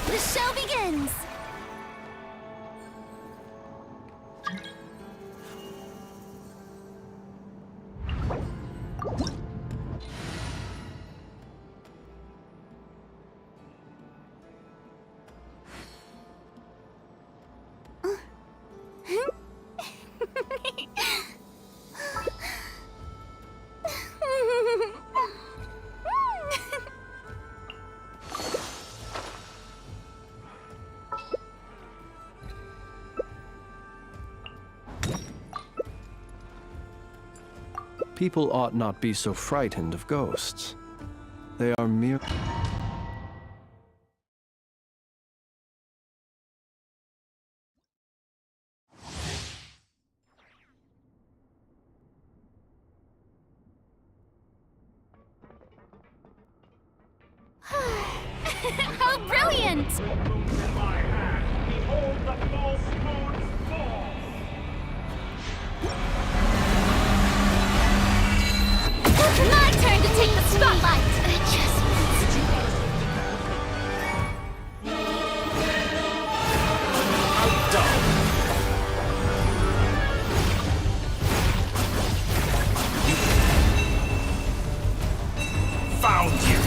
The show begins! People ought not be so frightened of ghosts. They are mere... How brilliant! In my hand, behold the false moon's fall! My turn to take the spotlight! Found you!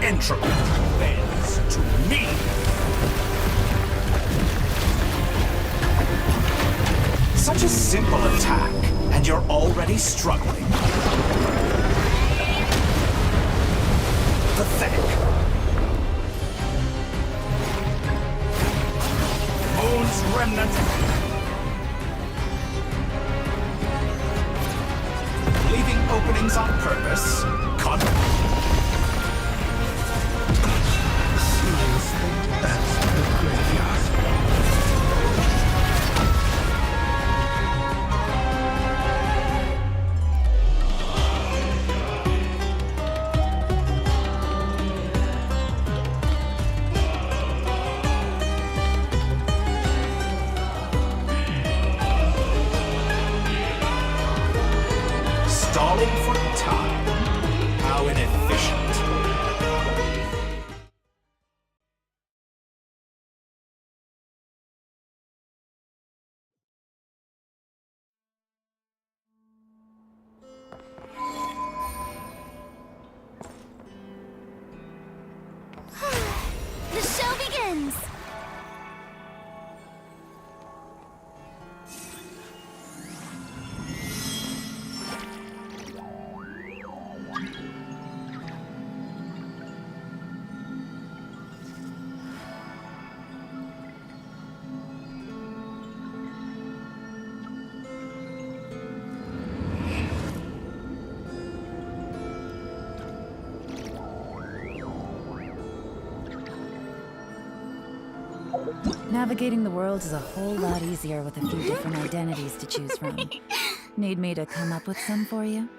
Entropy bends to me! Such a simple attack, and you're already struggling. Pathetic. Moon's remnant. Leaving openings on purpose. Cut. That's the graveyard. Stalling for time. How inefficient. The show begins! Navigating the world is a whole lot easier with a few different identities to choose from. Need me to come up with some for you?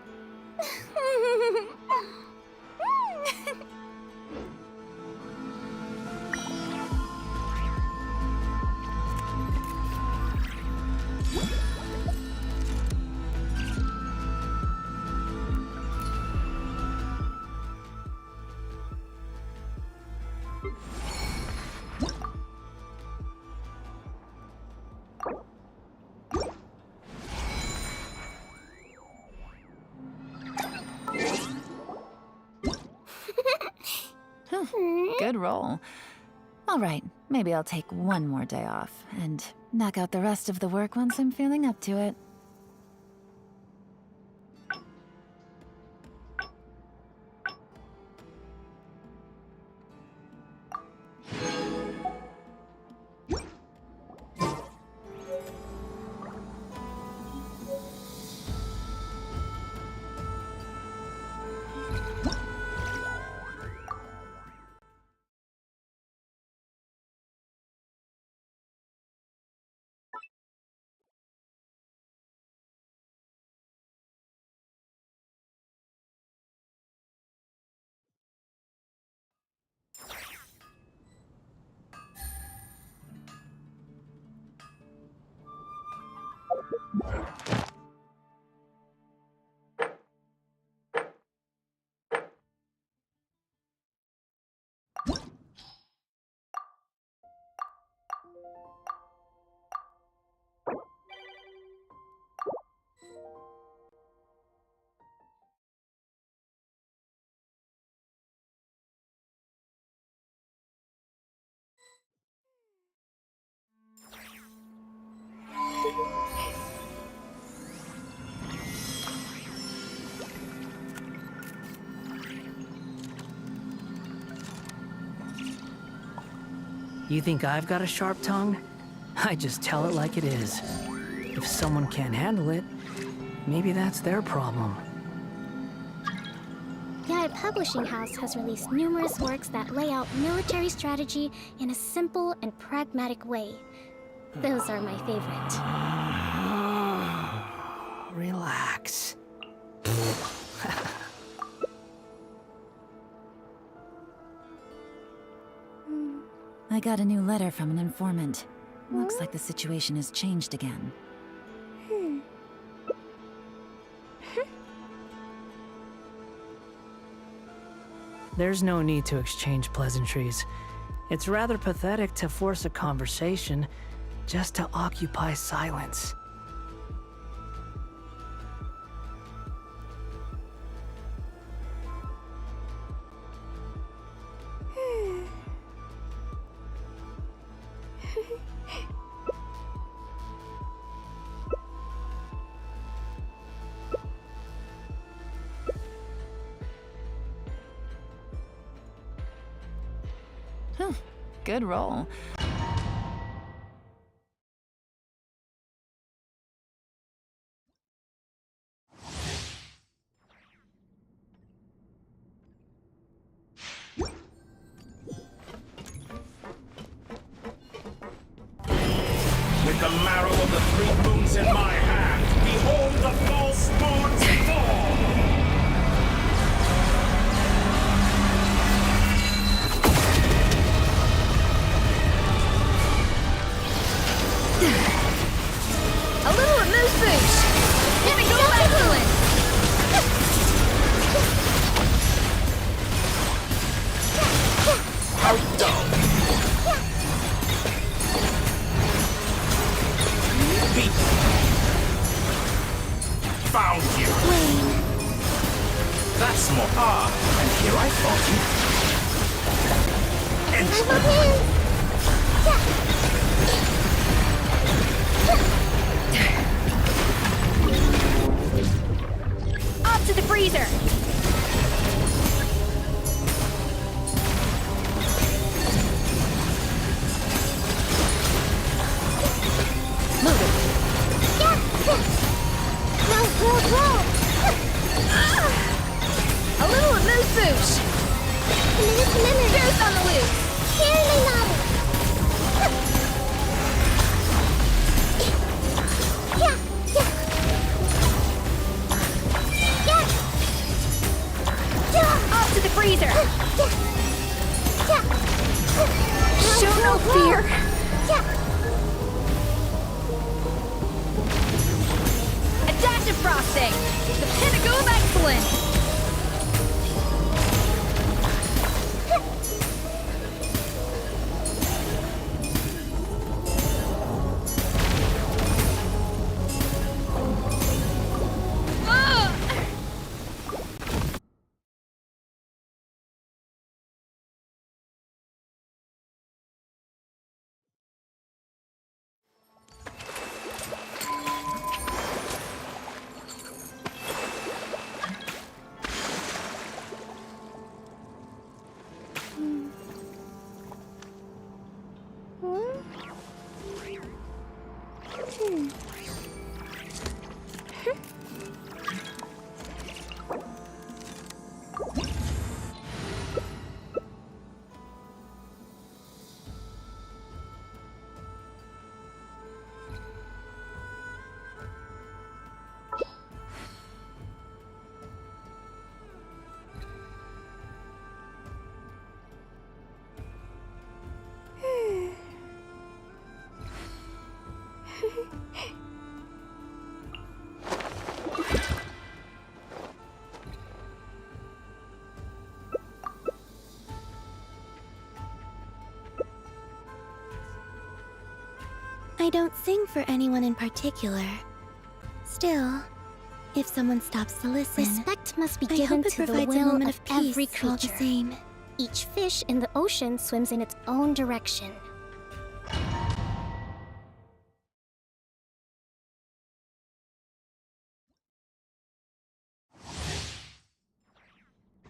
Good roll. All right, maybe I'll take one more day off and knock out the rest of the work once I'm feeling up to it. You think I've got a sharp tongue? I just tell it like it is. If someone can't handle it, maybe that's their problem. Yai Publishing House has released numerous works that lay out military strategy in a simple and pragmatic way. Those are my favorite. Relax. I got a new letter from an informant. Looks like the situation has changed again. There's no need to exchange pleasantries. It's rather pathetic to force a conversation just to occupy silence. Good roll. With the marrow of the three moons in my hand, behold the false moons fall! A little amuse bouche! Pinnacle of excellence! How dull! Beat! Found you! That's more. Ah, and here I thought you. Off to the freezer! Move it. Roll. A little amuse bouche! Juice on the loose! Off to the freezer! Show no fear! Adaptive frosting! The pinnacle of excellence! I don't sing for anyone in particular. Still, if someone stops to listen, Respect must be I given hope it to the provides a will moment of of peace every all the creature. same. Each fish in the ocean swims in its own direction.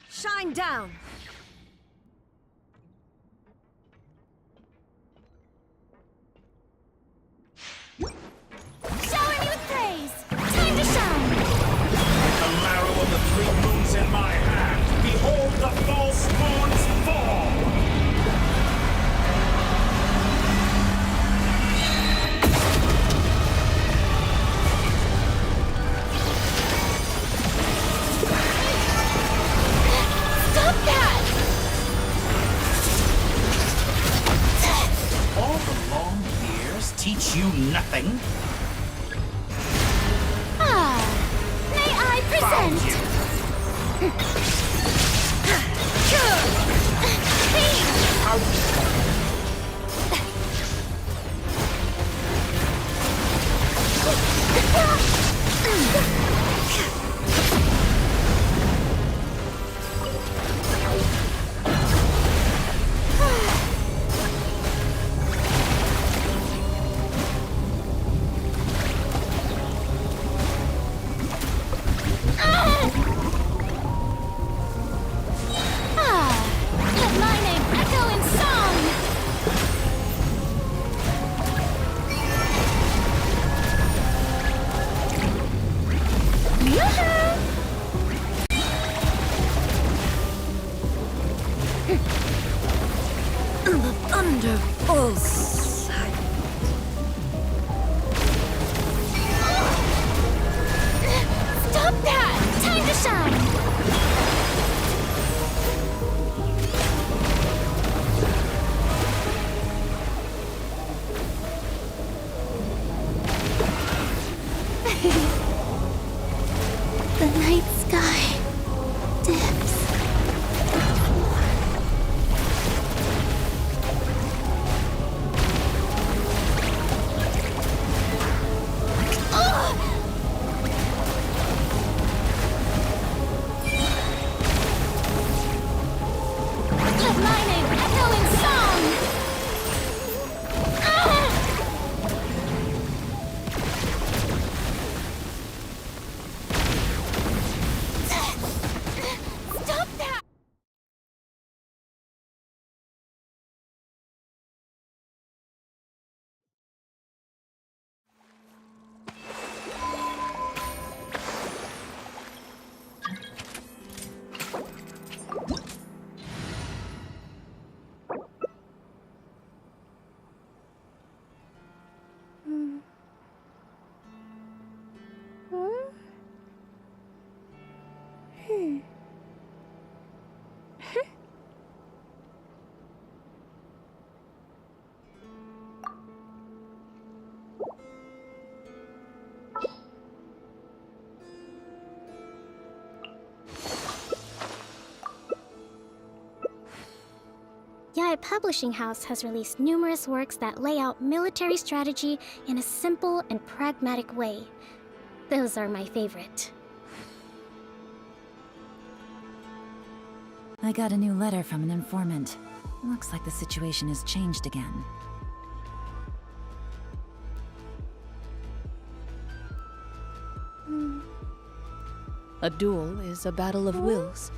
Shine down! Shower me with praise! Time to shine! The marrow of the three moons in my hand. Behold the false moon's fall! Stop that! All the long years teach you nothing? May I Found present? you. How Let my name echo in song! Yoo-hoo! The thunder falls. Stop that! Time to shine! The night sky dips. Let my name echo in song! Stop that! Yai Publishing House has released numerous works that lay out military strategy in a simple and pragmatic way. Those are my favorite. I got a new letter from an informant. Looks like the situation has changed again. A duel is a battle of wills,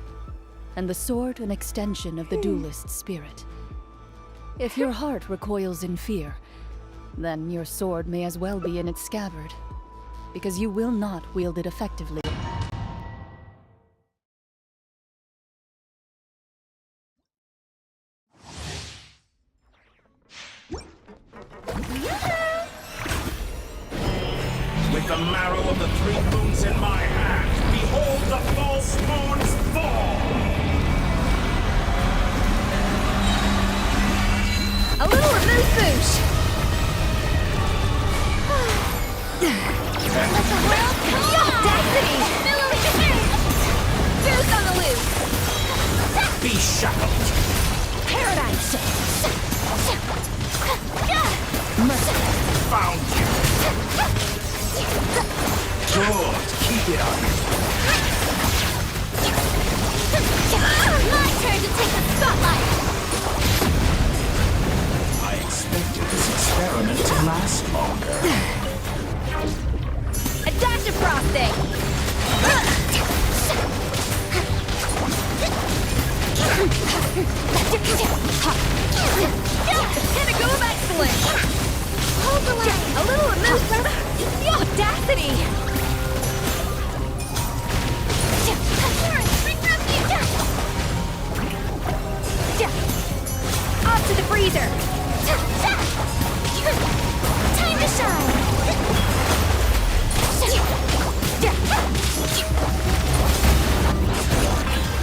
and the sword an extension of the duelist's spirit. If your heart recoils in fear, then your sword may as well be in its scabbard, because you will not wield it effectively. With the marrow of the three moons in my hand, behold the false moon's fall! A little remove boosh! Let the world come on! Audacity! Goose on the loose! Be shackled! Paradise! Found My turn to take the spotlight! I expected this experiment to last longer. A dash of frosting! Pinnacle of excellence! Hold the line! A little emotion! The audacity! Off to the freezer! Time to shine!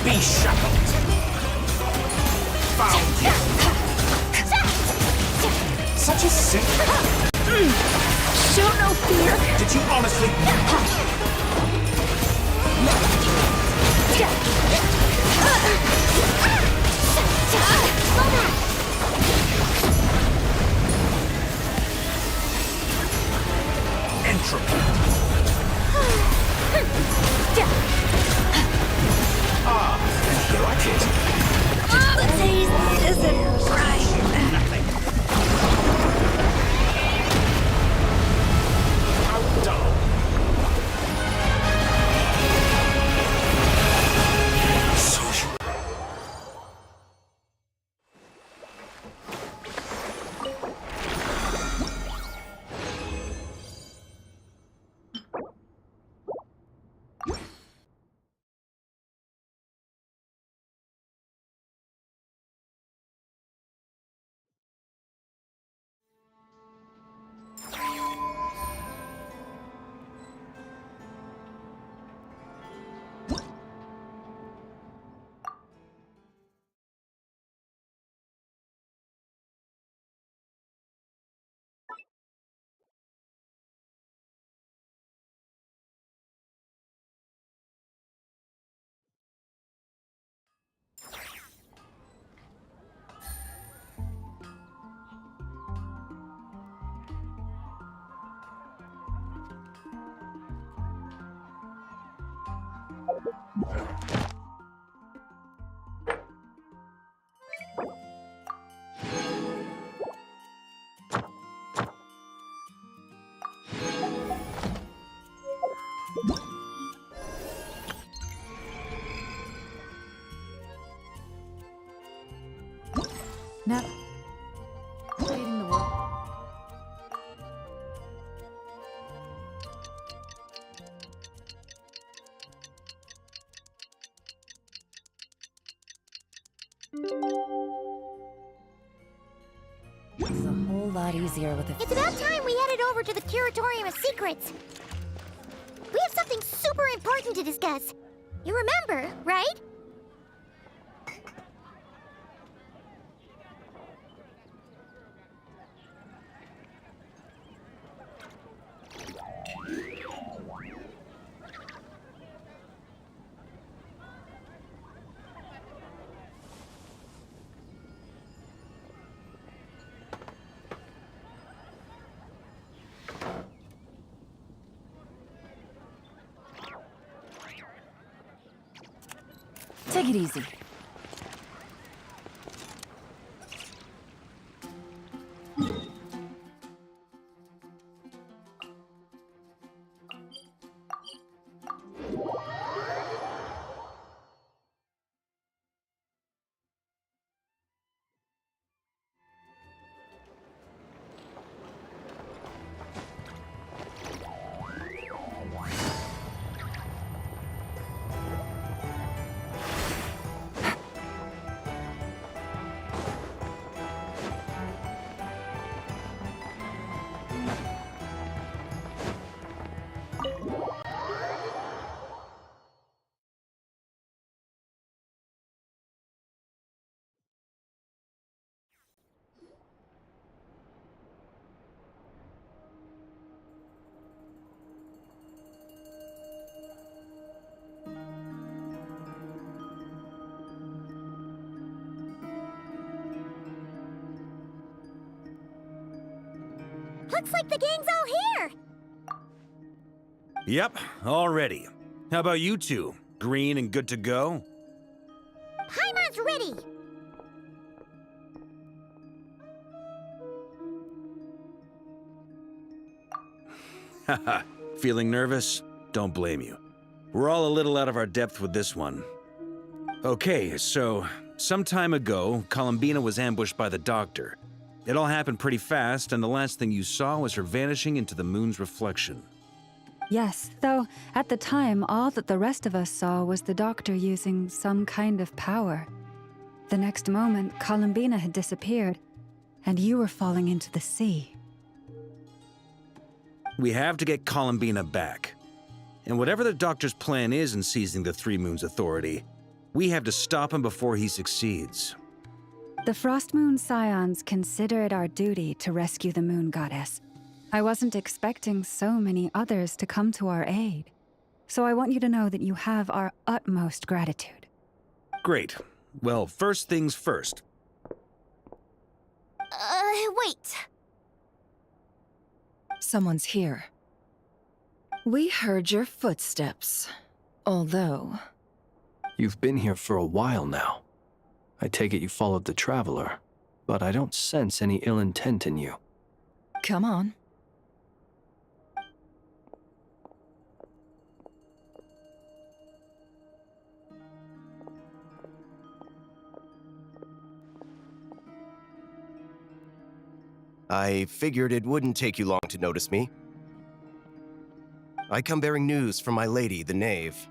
Be shackled. Found you. Such a sick. Show no fear! Did you honestly? Entropy. You like it? The taste isn't right. How dull. Now, leading the world. This is a whole lot easier with a. It's about time we headed over to the Curatorium of Secrets. We have something super important to discuss. You remember, right? Take it easy. Looks like the gang's all here! Yep, all ready. How about you two? Green and good to go? Paimon's ready! Haha, feeling nervous? Don't blame you. We're all a little out of our depth with this one. Okay, so, some time ago, Columbina was ambushed by the Doctor. It all happened pretty fast, and the last thing you saw was her vanishing into the moon's reflection. Yes, though at the time, all that the rest of us saw was the Doctor using some kind of power. The next moment, Columbina had disappeared, and you were falling into the sea. We have to get Columbina back. And whatever the Doctor's plan is in seizing the Three Moons Authority, we have to stop him before he succeeds. The Frost Moon Scions consider it our duty to rescue the Moon Goddess. I wasn't expecting so many others to come to our aid. So I want you to know that you have our utmost gratitude. Great. Well, first things first. Wait. Someone's here. We heard your footsteps. Although... You've been here for a while now. I take it you followed the Traveler, but I don't sense any ill intent in you. Come on. I figured it wouldn't take you long to notice me. I come bearing news from my lady, the Knave.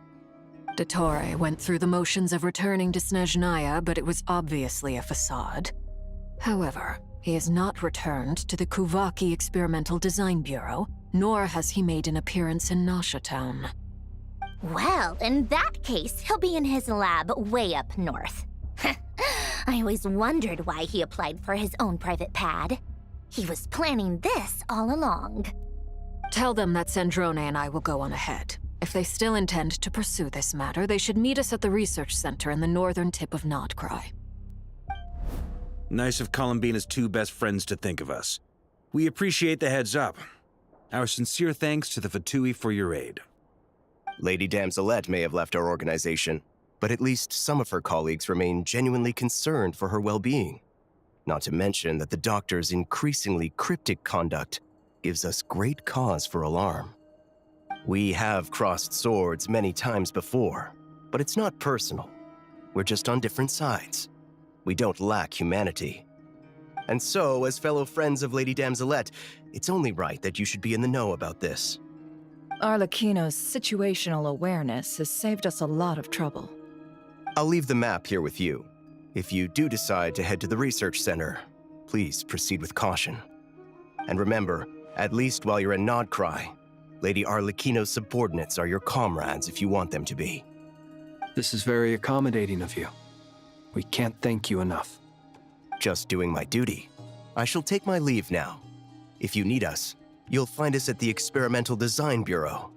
Dottore went through the motions of returning to Snezhnaya, but it was obviously a facade. However, he has not returned to the Kuvaki Experimental Design Bureau, nor has he made an appearance in Nasha Town. Well, in that case, he'll be in his lab way up north. I always wondered why he applied for his own private pad. He was planning this all along. Tell them that Sandrone and I will go on ahead. If they still intend to pursue this matter, they should meet us at the research center in the northern tip of Nodcry. Nice of Columbina's two best friends to think of us. We appreciate the heads up. Our sincere thanks to the Fatui for your aid. Lady Damselette may have left our organization, but at least some of her colleagues remain genuinely concerned for her well-being. Not to mention that the Doctor's increasingly cryptic conduct gives us great cause for alarm. We have crossed swords many times before, but it's not personal. We're just on different sides. We don't lack humanity. And so, as fellow friends of Lady Damselette, it's only right that you should be in the know about this. Arlecchino's situational awareness has saved us a lot of trouble. I'll leave the map here with you. If you do decide to head to the research center, please proceed with caution. And remember, at least while you're in Nodcry, Lady Arlecchino's subordinates are your comrades if you want them to be. This is very accommodating of you. We can't thank you enough. Just doing my duty. I shall take my leave now. If you need us, you'll find us at the Experimental Design Bureau.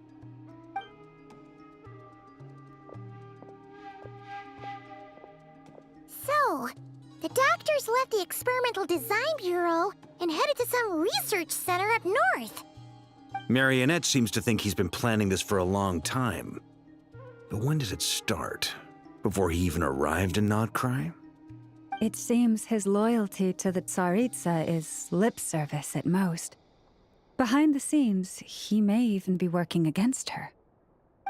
So, the Doctor's left the Experimental Design Bureau and headed to some research center up north. Marionette seems to think he's been planning this for a long time. But when did it start? Before he even arrived in Nodcry? It seems his loyalty to the Tsaritsa is lip service at most. Behind the scenes, he may even be working against her.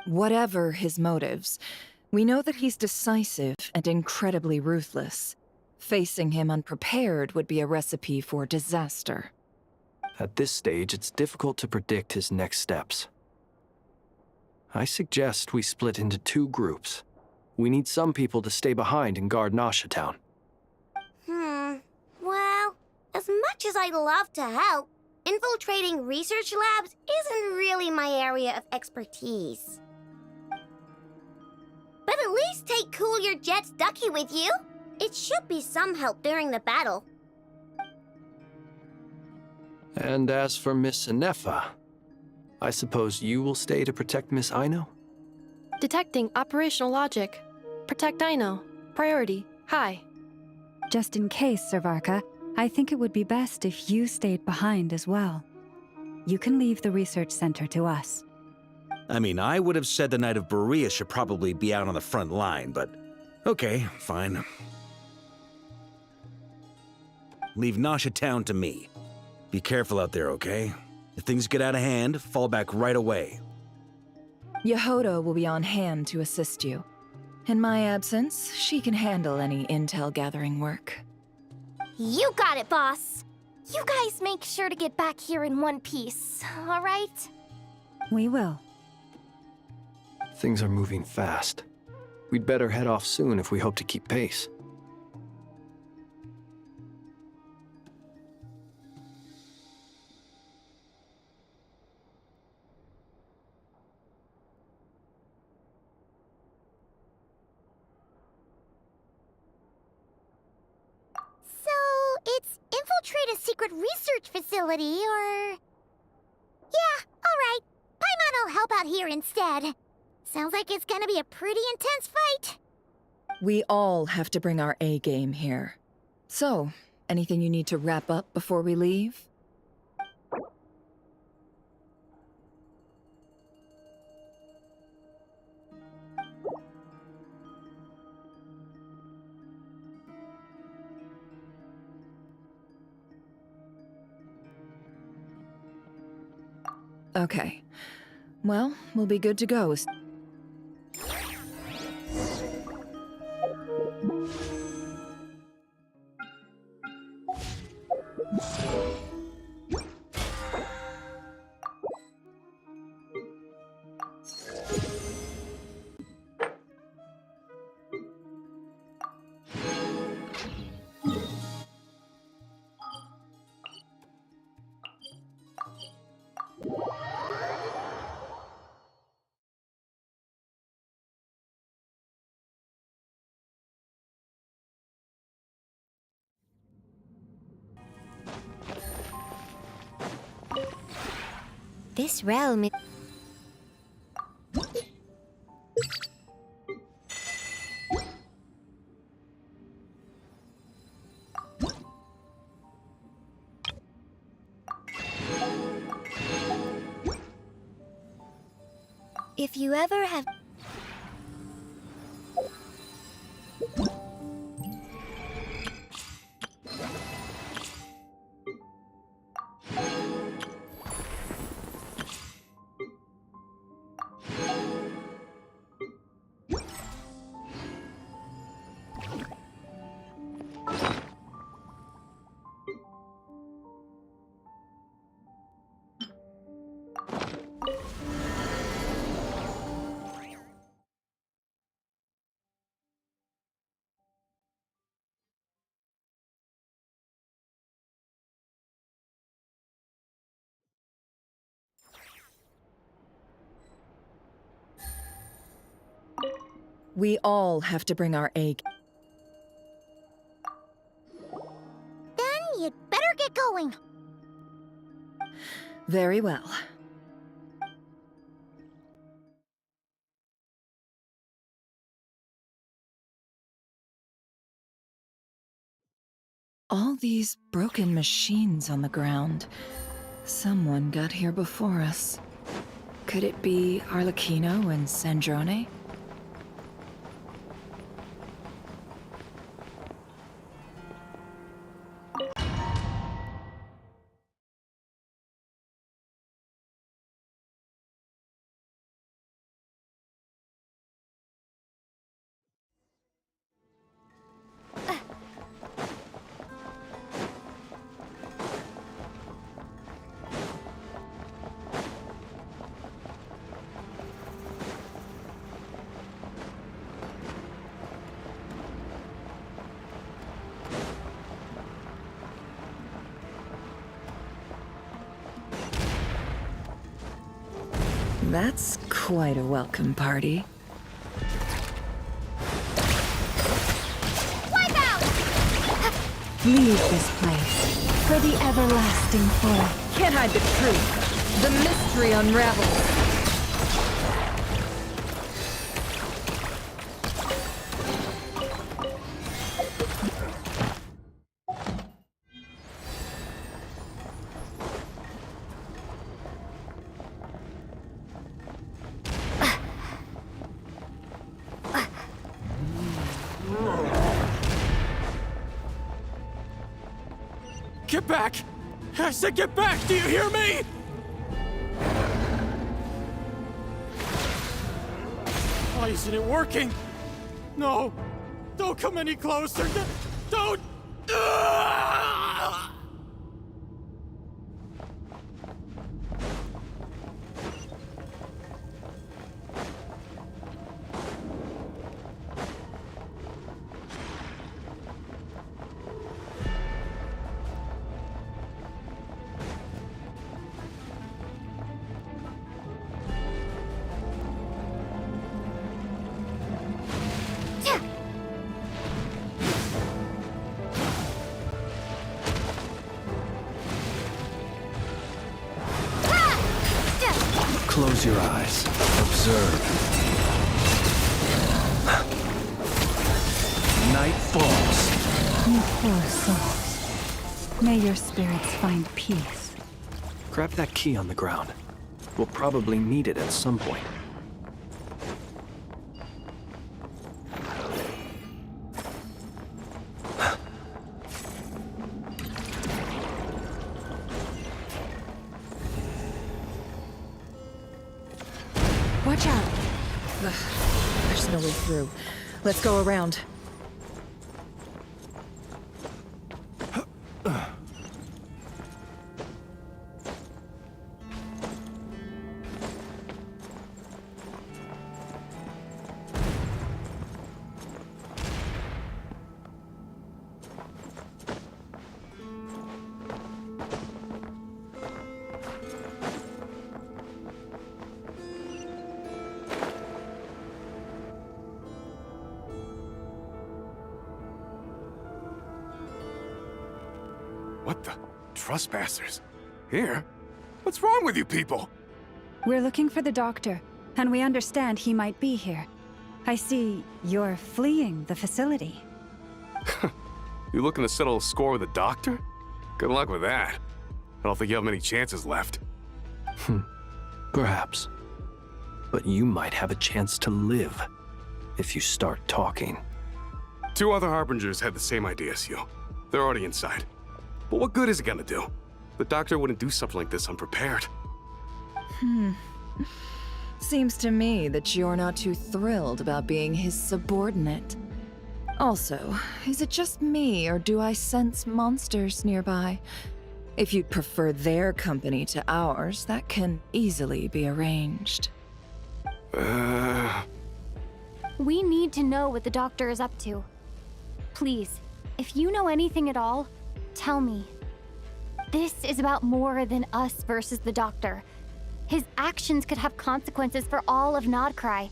Whatever his motives, we know that he's decisive and incredibly ruthless. Facing him unprepared would be a recipe for disaster. At this stage, it's difficult to predict his next steps. I suggest we split into two groups. We need some people to stay behind and guard Nasha Town. Well, as much as I'd love to help, infiltrating research labs isn't really my area of expertise. But at least take Cool Your Jet's Ducky with you. It should be some help during the battle. And as for Miss Inefa, I suppose you will stay to protect Miss Aino? Detecting operational logic. Protect Aino. Priority. High. Just in case, Servarka, I think it would be best if you stayed behind as well. You can leave the research center to us. I mean, I would have said the Knight of Berea should probably be out on the front line, but okay, fine. Leave Nasha Town to me. Be careful out there, okay? If things get out of hand, fall back right away. Yehoda will be on hand to assist you. In my absence, she can handle any intel gathering work. You got it, boss. You guys make sure to get back here in one piece, all right? We will. Things are moving fast. We'd better head off soon if we hope to keep pace. It's infiltrate a secret research facility, or... Yeah, alright. Paimon will help out here instead. Sounds like it's gonna be a pretty intense fight. We all have to bring our A game here. So, anything you need to wrap up before we leave? Okay. Well, we'll be good to go. This realm is... If you ever have... We all have to bring our A. Then you'd better get going. Very well. All these broken machines on the ground. Someone got here before us. Could it be Arlecchino and Sandrone? That's quite a welcome party. Wipe out! Leave this place for the everlasting forest. Can't hide the truth. The mystery unravels. Get back! I said get back! Do you hear me? Why isn't it working? No! Don't come any closer! Don't! Close your eyes. Observe. Night falls. You poor souls. May your spirits find peace. Grab that key on the ground. We'll probably need it at some point. Watch out! Ugh, there's no way through. Let's go around. What the? Trespassers? Here? What's wrong with you people? We're looking for the doctor, and we understand he might be here. I see you're fleeing the facility. You looking to settle a score with a doctor? Good luck with that. I don't think you have many chances left. Perhaps. But you might have a chance to live if you start talking. 2 other Harbingers had the same idea as you. They're already inside. But what good is it gonna do? The doctor wouldn't do something like this unprepared. Seems to me that you're not too thrilled about being his subordinate. Also, is it just me, or do I sense monsters nearby? If you'd prefer their company to ours, that can easily be arranged. We need to know what the doctor is up to. Please, if you know anything at all, tell me. This is about more than us versus the doctor. His actions could have consequences for all of Nodcry.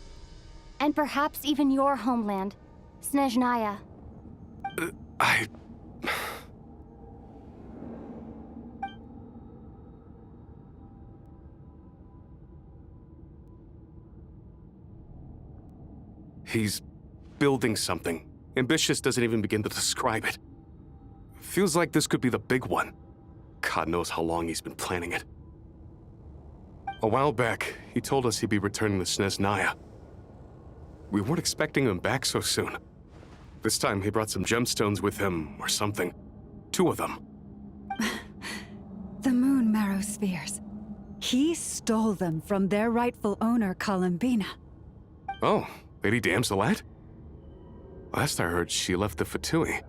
And perhaps even your homeland, Snezhnaya. He's building something. Ambitious doesn't even begin to describe it. Feels like this could be the big one. God knows how long he's been planning it. A while back, he told us he'd be returning to Snezhnaya. We weren't expecting him back so soon. This time he brought some gemstones with him, or something. 2 of them. The moon marrow spheres. He stole them from their rightful owner, Columbina. Oh, Lady Damselat? Last I heard, she left the Fatui.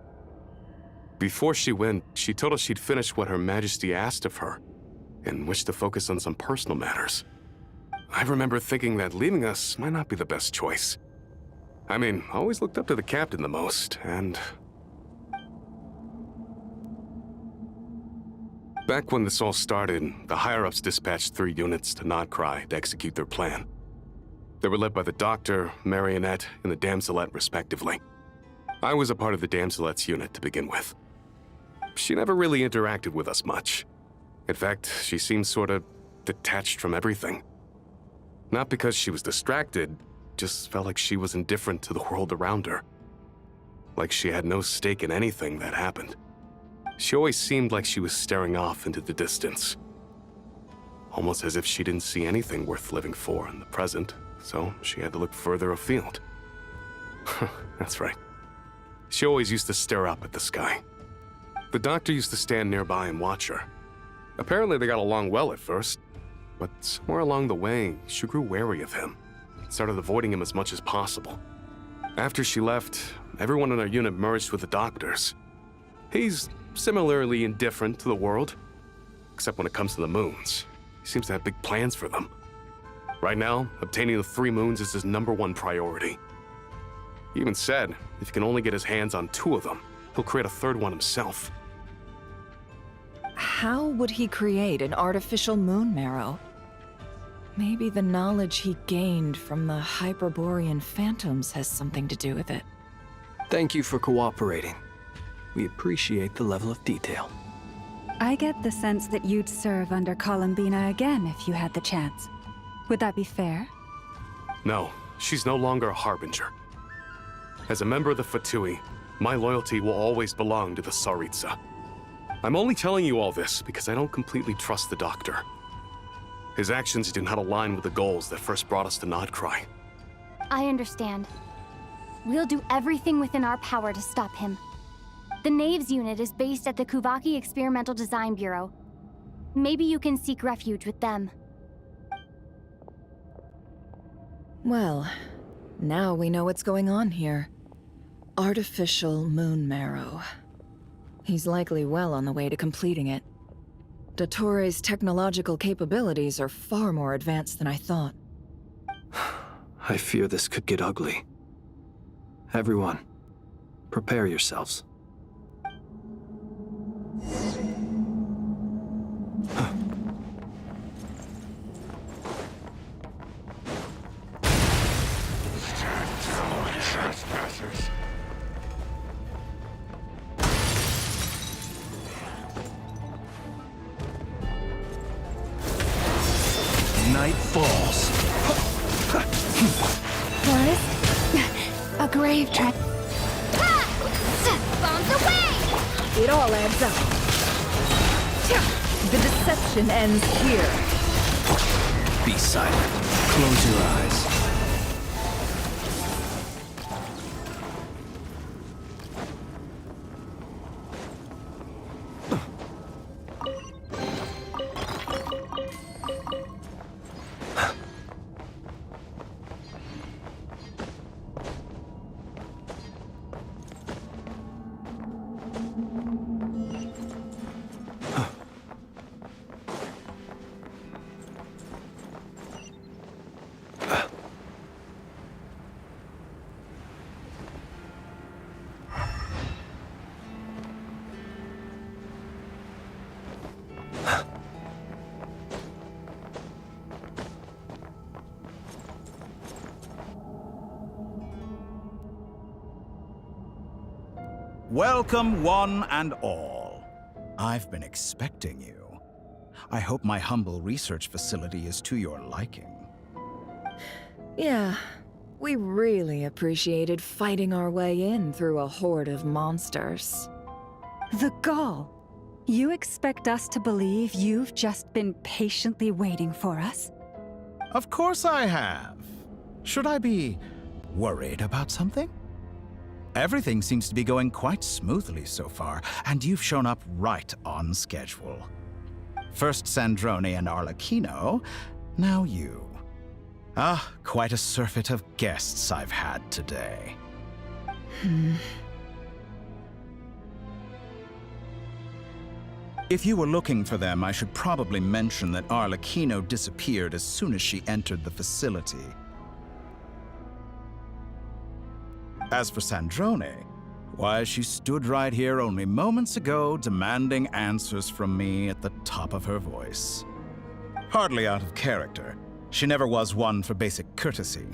Before she went, she told us she'd finished what Her Majesty asked of her, and wished to focus on some personal matters. I remember thinking that leaving us might not be the best choice. I mean, I always looked up to the captain the most, and... Back when this all started, the higher-ups dispatched 3 units to Nodcry to execute their plan. They were led by the Doctor, Marionette, and the Damselet, respectively. I was a part of the Damselet's unit to begin with. She never really interacted with us much. In fact, she seemed sort of detached from everything. Not because she was distracted, just felt like she was indifferent to the world around her. Like she had no stake in anything that happened. She always seemed like she was staring off into the distance. Almost as if she didn't see anything worth living for in the present, so she had to look further afield. That's right. She always used to stare up at the sky. The doctor used to stand nearby and watch her. Apparently they got along well at first, but somewhere along the way, she grew wary of him. Started avoiding him as much as possible. After she left, everyone in our unit merged with the doctors. He's similarly indifferent to the world, except when it comes to the moons. He seems to have big plans for them. Right now, obtaining the 3 moons is his #1 priority. He even said if he can only get his hands on 2 of them, he'll create a 3rd one himself. How would he create an artificial moon marrow? Maybe the knowledge he gained from the Hyperborean phantoms has something to do with it. Thank you for cooperating. We appreciate the level of detail. I get the sense that you'd serve under Columbina again if you had the chance. Would that be fair? No, she's no longer a harbinger. As a member of the Fatui, my loyalty will always belong to the Tsaritsa. I'm only telling you all this because I don't completely trust the doctor. His actions do not align with the goals that first brought us to Nodcry. I understand. We'll do everything within our power to stop him. The Knaves unit is based at the Kuvaki Experimental Design Bureau. Maybe you can seek refuge with them. Well, now we know what's going on here. Artificial moon marrow. He's likely well on the way to completing it. Dottore's technological capabilities are far more advanced than I thought. I fear this could get ugly. Everyone, prepare yourselves. Night falls. What? A grave trap. Bombs away! It all adds up. The deception ends here. Be silent. Close your eyes. Welcome, one and all. I've been expecting you. I hope my humble research facility is to your liking. Yeah, we really appreciated fighting our way in through a horde of monsters. The gall. You expect us to believe you've just been patiently waiting for us? Of course I have. Should I be worried about something? Everything seems to be going quite smoothly so far, and you've shown up right on schedule. First Sandrone and Arlecchino, now you. Ah, quite a surfeit of guests I've had today. If you were looking for them, I should probably mention that Arlecchino disappeared as soon as she entered the facility. As for Sandrone, why, she stood right here only moments ago demanding answers from me at the top of her voice. Hardly out of character. She never was one for basic courtesy.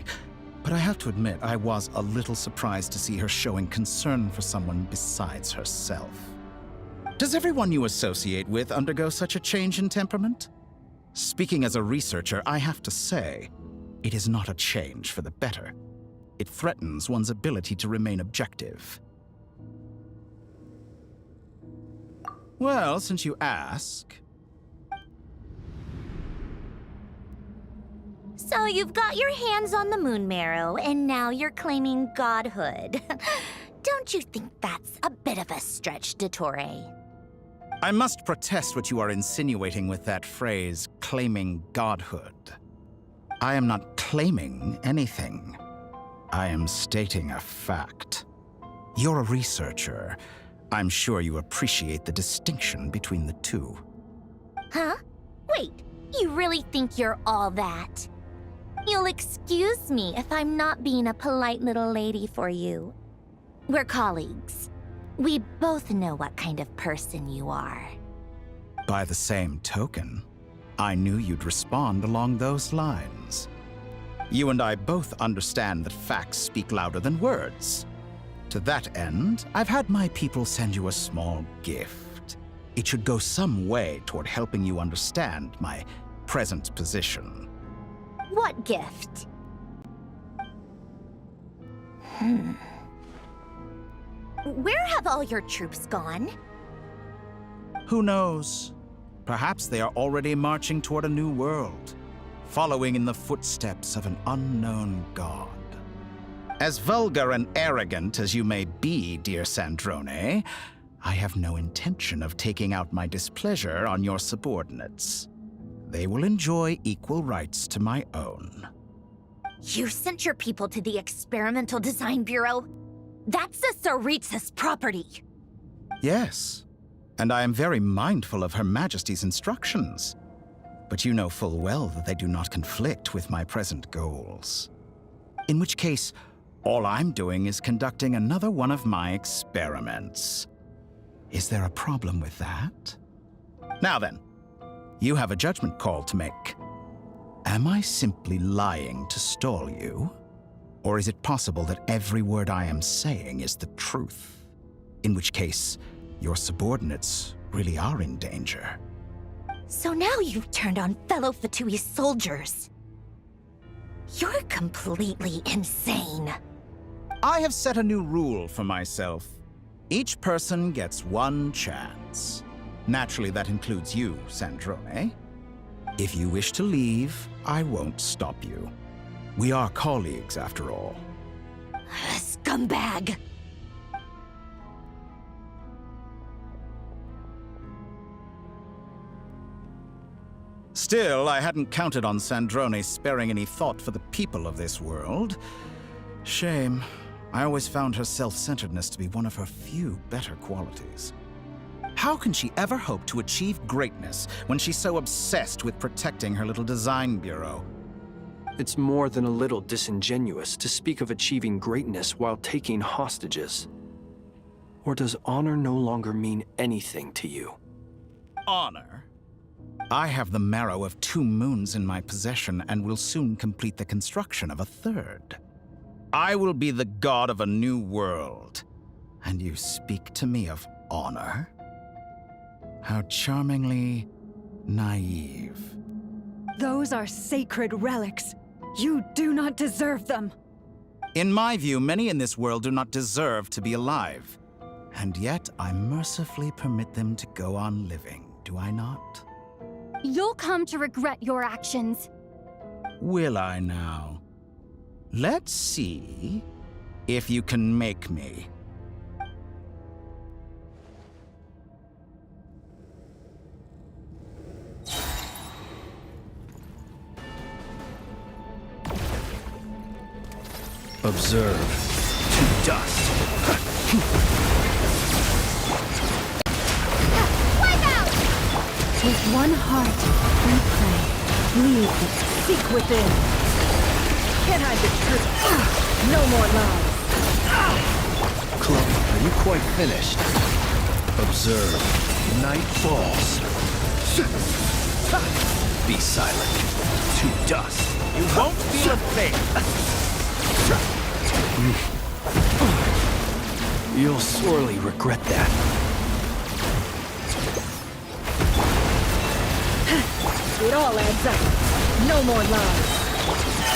But I have to admit, I was a little surprised to see her showing concern for someone besides herself. Does everyone you associate with undergo such a change in temperament? Speaking as a researcher, I have to say, it is not a change for the better. It threatens one's ability to remain objective. Well, since you ask... So you've got your hands on the moon marrow, and now you're claiming godhood. Don't you think that's a bit of a stretch, Dottore? I must protest what you are insinuating with that phrase, claiming godhood. I am not claiming anything. I am stating a fact. You're a researcher. I'm sure you appreciate the distinction between the two. Huh? Wait, you really think you're all that? You'll excuse me if I'm not being a polite little lady for you. We're colleagues. We both know what kind of person you are. By the same token, I knew you'd respond along those lines. You and I both understand that facts speak louder than words. To that end, I've had my people send you a small gift. It should go some way toward helping you understand my present position. What gift? Where have all your troops gone? Who knows? Perhaps they are already marching toward a new world, following in the footsteps of an unknown god. As vulgar and arrogant as you may be, dear Sandrone, I have no intention of taking out my displeasure on your subordinates. They will enjoy equal rights to my own. You sent your people to the Experimental Design Bureau? That's a Saritsa's property. Yes, and I am very mindful of Her Majesty's instructions. But you know full well that they do not conflict with my present goals. In which case, all I'm doing is conducting another one of my experiments. Is there a problem with that? Now then, you have a judgment call to make. Am I simply lying to stall you? Or is it possible that every word I am saying is the truth? In which case, your subordinates really are in danger. So now you've turned on fellow Fatui soldiers. You're completely insane. I have set a new rule for myself. Each person gets one chance. Naturally, that includes you, Sandrone. If you wish to leave, I won't stop you. We are colleagues, after all. Scumbag! Still, I hadn't counted on Sandrone sparing any thought for the people of this world. Shame. I always found her self-centeredness to be one of her few better qualities. How can she ever hope to achieve greatness when she's so obsessed with protecting her little design bureau? It's more than a little disingenuous to speak of achieving greatness while taking hostages. Or does honor no longer mean anything to you? Honor? I have the marrow of 2 moons in my possession and will soon complete the construction of a 3rd. I will be the god of a new world. And you speak to me of honor? How charmingly naive. Those are sacred relics. You do not deserve them. In my view, many in this world do not deserve to be alive. And yet, I mercifully permit them to go on living, do I not? You'll come to regret your actions. Will I now? Let's see if you can make me. Observe. To dust. Wipe out! With one heart, we pray. Lead, seek within. Can't hide the truth. No more lies. Chloe, are you quite finished? Observe. Night falls. Be silent. To dust. You won't feel a thing. You'll sorely regret that. It all adds up. No more lies.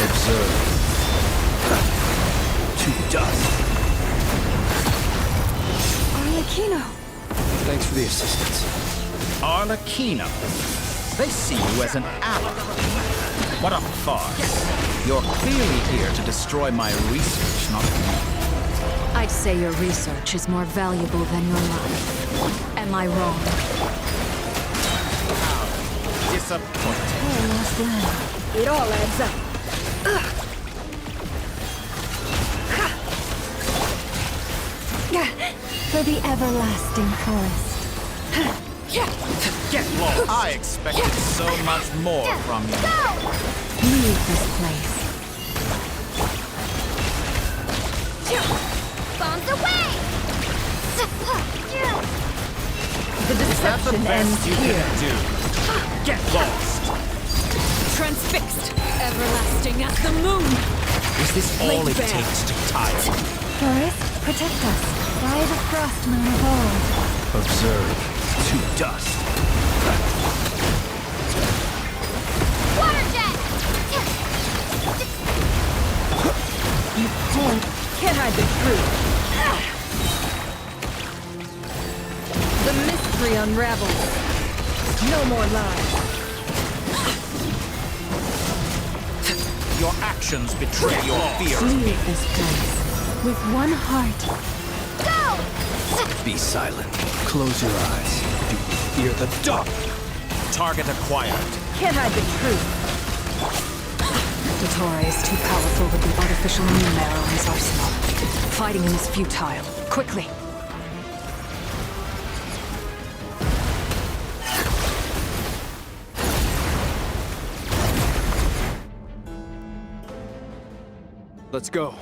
Observe. To dust. Arlecchino. Thanks for the assistance. Arlecchino. They see you as an ally. What a farce. You're clearly here to destroy my research, not me. I'd say your research is more valuable than your life. am I wrong? Disappointing. Oh, last land. It all adds up. For the everlasting forest. Get lost. I expected so much more from you. Leave this place. Bombs away! The That's the deception best ends you here. can do. Get lost. Transfixed, everlasting as the moon. Is this all it takes to tire? Forest, protect us. By the frost moon of old. Observe to dust. Water jet! You can't hide the truth. The mystery unravels. No more lies. Your actions betray your fear. Leave this place. With one heart. Be silent. Close your eyes. Do you fear the dark? Target acquired. Can't hide the truth. Dottore is too powerful with the artificial moon marrow in his arsenal. Fighting him is futile. Quickly! Let's go.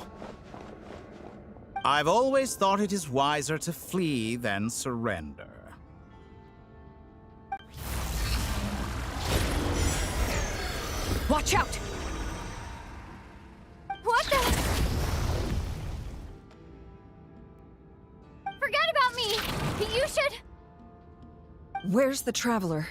I've always thought it is wiser to flee than surrender. Watch out! What the? Forget about me! You should... Where's the traveler?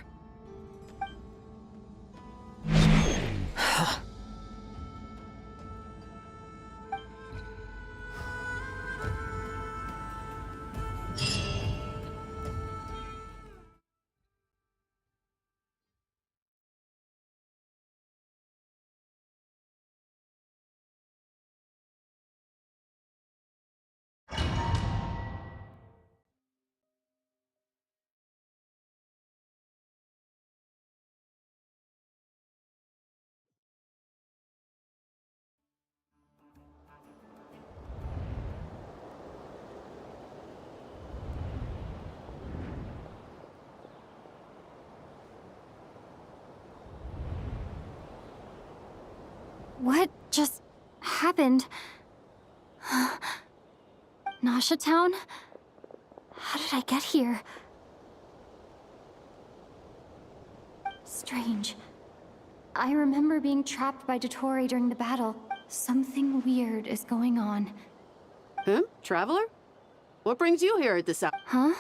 What just happened? Nasha Town? How did I get here? Strange. I remember being trapped by Dottore during the battle. Something weird is going on. Huh? Traveler? What brings you here at this hour? Huh?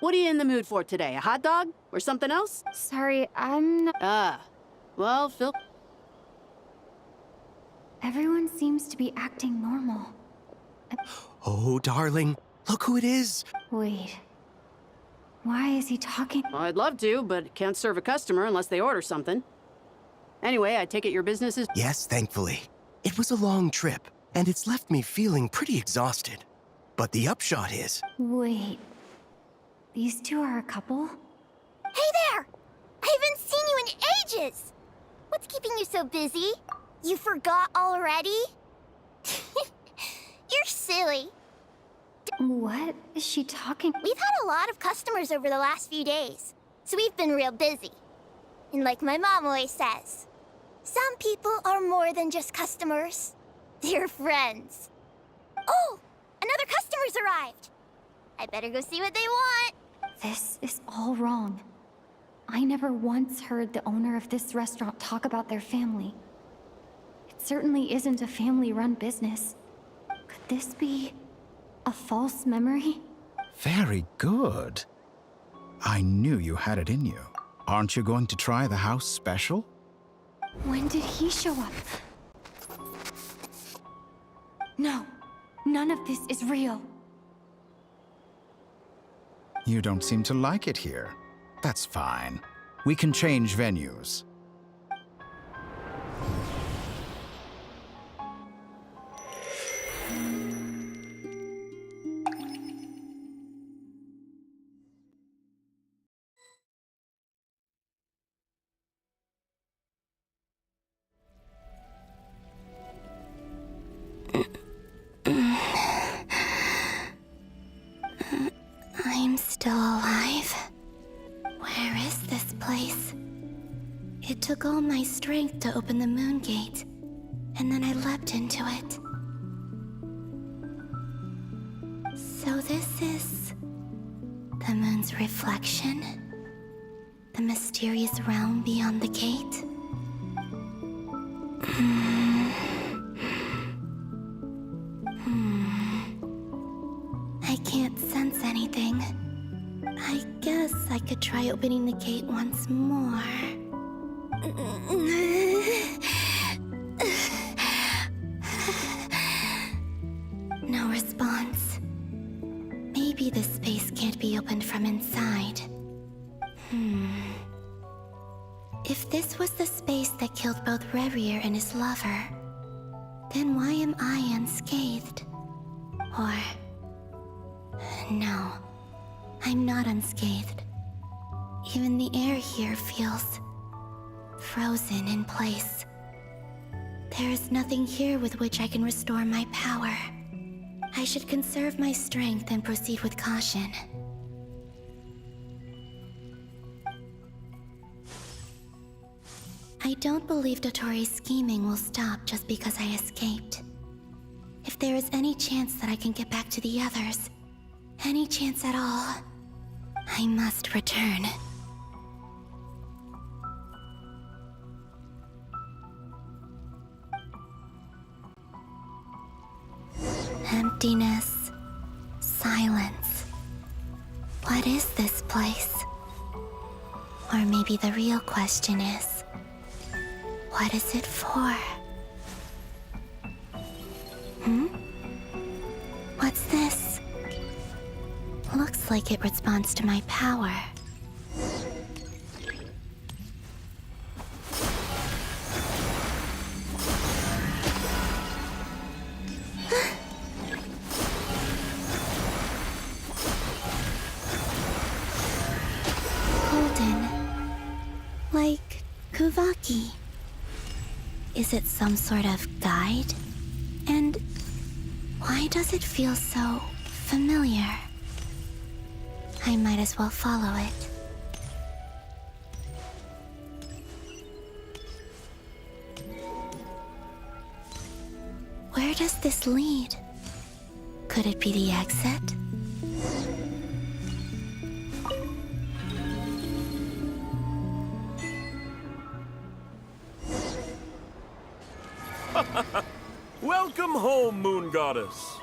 What are you in the mood for today? A hot dog? Or something else? Sorry, I'm not... Ah. Well, Phil... Everyone seems to be acting normal. Oh, darling, look who it is. Wait. Why is he talking? Well, I'd love to, but can't serve a customer unless they order something. Anyway, I take it your business is... Yes, thankfully. It was a long trip, and it's left me feeling pretty exhausted. But the upshot is... Wait. These two are a couple? Hey there! I haven't seen you in ages! What's keeping you so busy? You forgot already? You're silly. What is she talking? We've had a lot of customers over the last few days, so we've been real busy. And like my mom always says, some people are more than just customers. They're friends. Oh, another customer's arrived. I better go see what they want. This is all wrong. I never once heard the owner of this restaurant talk about their family. It certainly isn't a family-run business. Could this be a false memory? Very good. I knew you had it in you. Aren't you going to try the house special? When did he show up? No, none of this is real. You don't seem to like it here. That's fine. We can change venues. took all my strength to open the moon gate, and then I leapt into it. So this is the moon's reflection? The mysterious realm beyond the gate? I can't sense anything. I guess I could try opening the gate once more. No response. Maybe this space can't be opened from inside. If this was the space that killed both Revier and his lover, then why am I unscathed? Or... no, I'm not unscathed. Even the air here feels frozen in place. There is nothing here with which I can restore my power. I should conserve my strength and proceed with caution. I don't believe Dottoro's scheming will stop just because I escaped. If there is any chance that I can get back to the others, any chance at all, I must return. Emptiness, silence. What is this place? Or maybe the real question is, what is it for? What's this? Looks like it responds to my power. Golden. Like Kuvaki. Is it some sort of guide? And why does it feel so familiar? I might as well follow it. Where does this lead? Could it be the exit? Welcome home, Moon Goddess.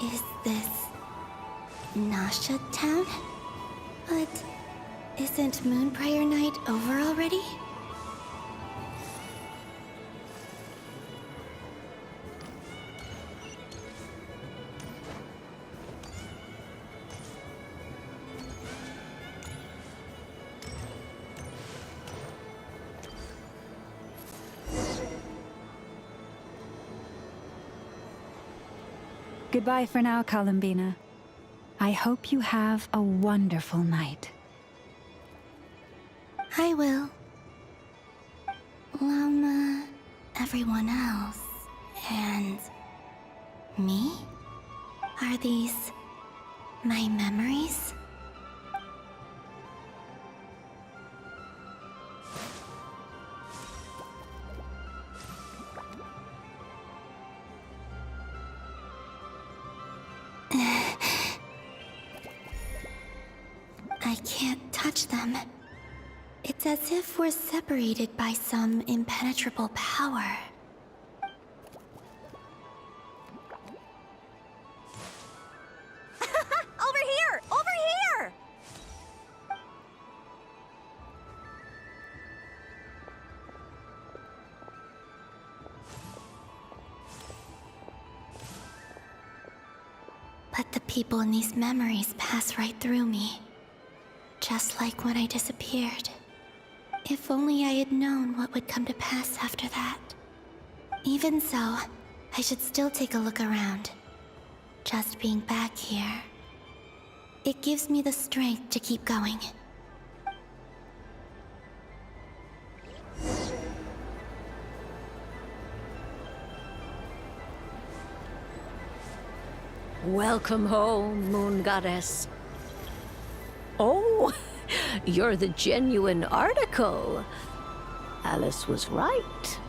Is this Nasha Town? But isn't Moonbriar Night over already? Goodbye for now, Columbina. I hope you have a wonderful night. I will. Lama, everyone else, and me? Are these my memories? I can't touch them. It's as if we're separated by some impenetrable power. Over here! Over here! But the people in these memories pass right through me. Just like when I disappeared. If only I had known what would come to pass after that. Even so, I should still take a look around. Just being back here, it gives me the strength to keep going. Welcome home, Moon Goddess. Oh, you're the genuine article. Alice was right.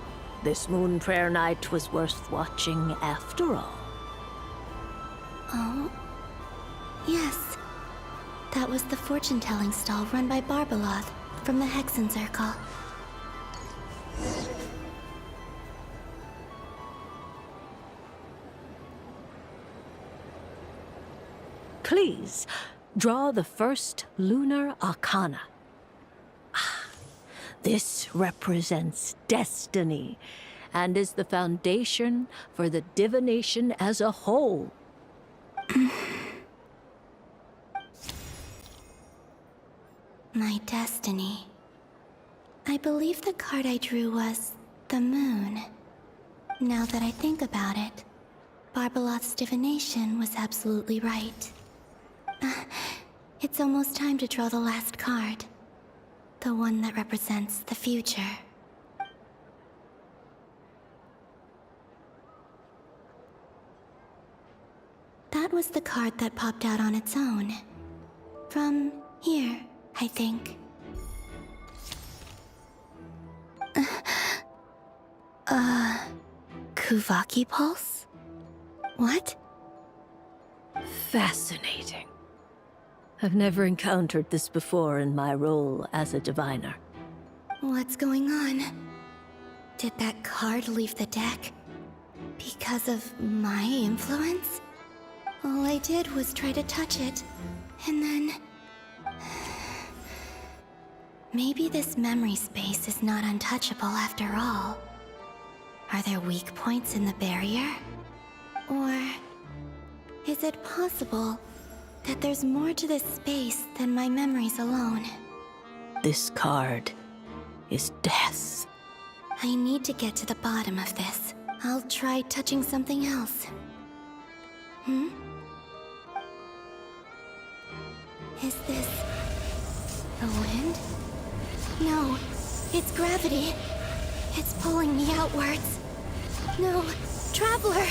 This moon prayer night was worth watching after all. Oh, yes. That was the fortune-telling stall run by Barbeloth from the Hexen Circle. Please, draw the first lunar arcana. This represents destiny and is the foundation for the divination as a whole. My destiny. I believe the card I drew was the moon. Now that I think about it, Barbeloth's divination was absolutely right. It's almost time to draw the last card. The one that represents the future. That was the card that popped out on its own. From here, I think. Kuvaki Pulse? What? Fascinating. I've never encountered this before in my role as a diviner. What's going on? Did that card leave the deck? Because of my influence? All I did was try to touch it, and then... Maybe this memory space is not untouchable after all. Are there weak points in the barrier? Or... is it possible that there's more to this space than my memories alone? This card is death. I need to get to the bottom of this. I'll try touching something else. Is this... the wind? No, it's gravity. It's pulling me outwards. No, Traveler!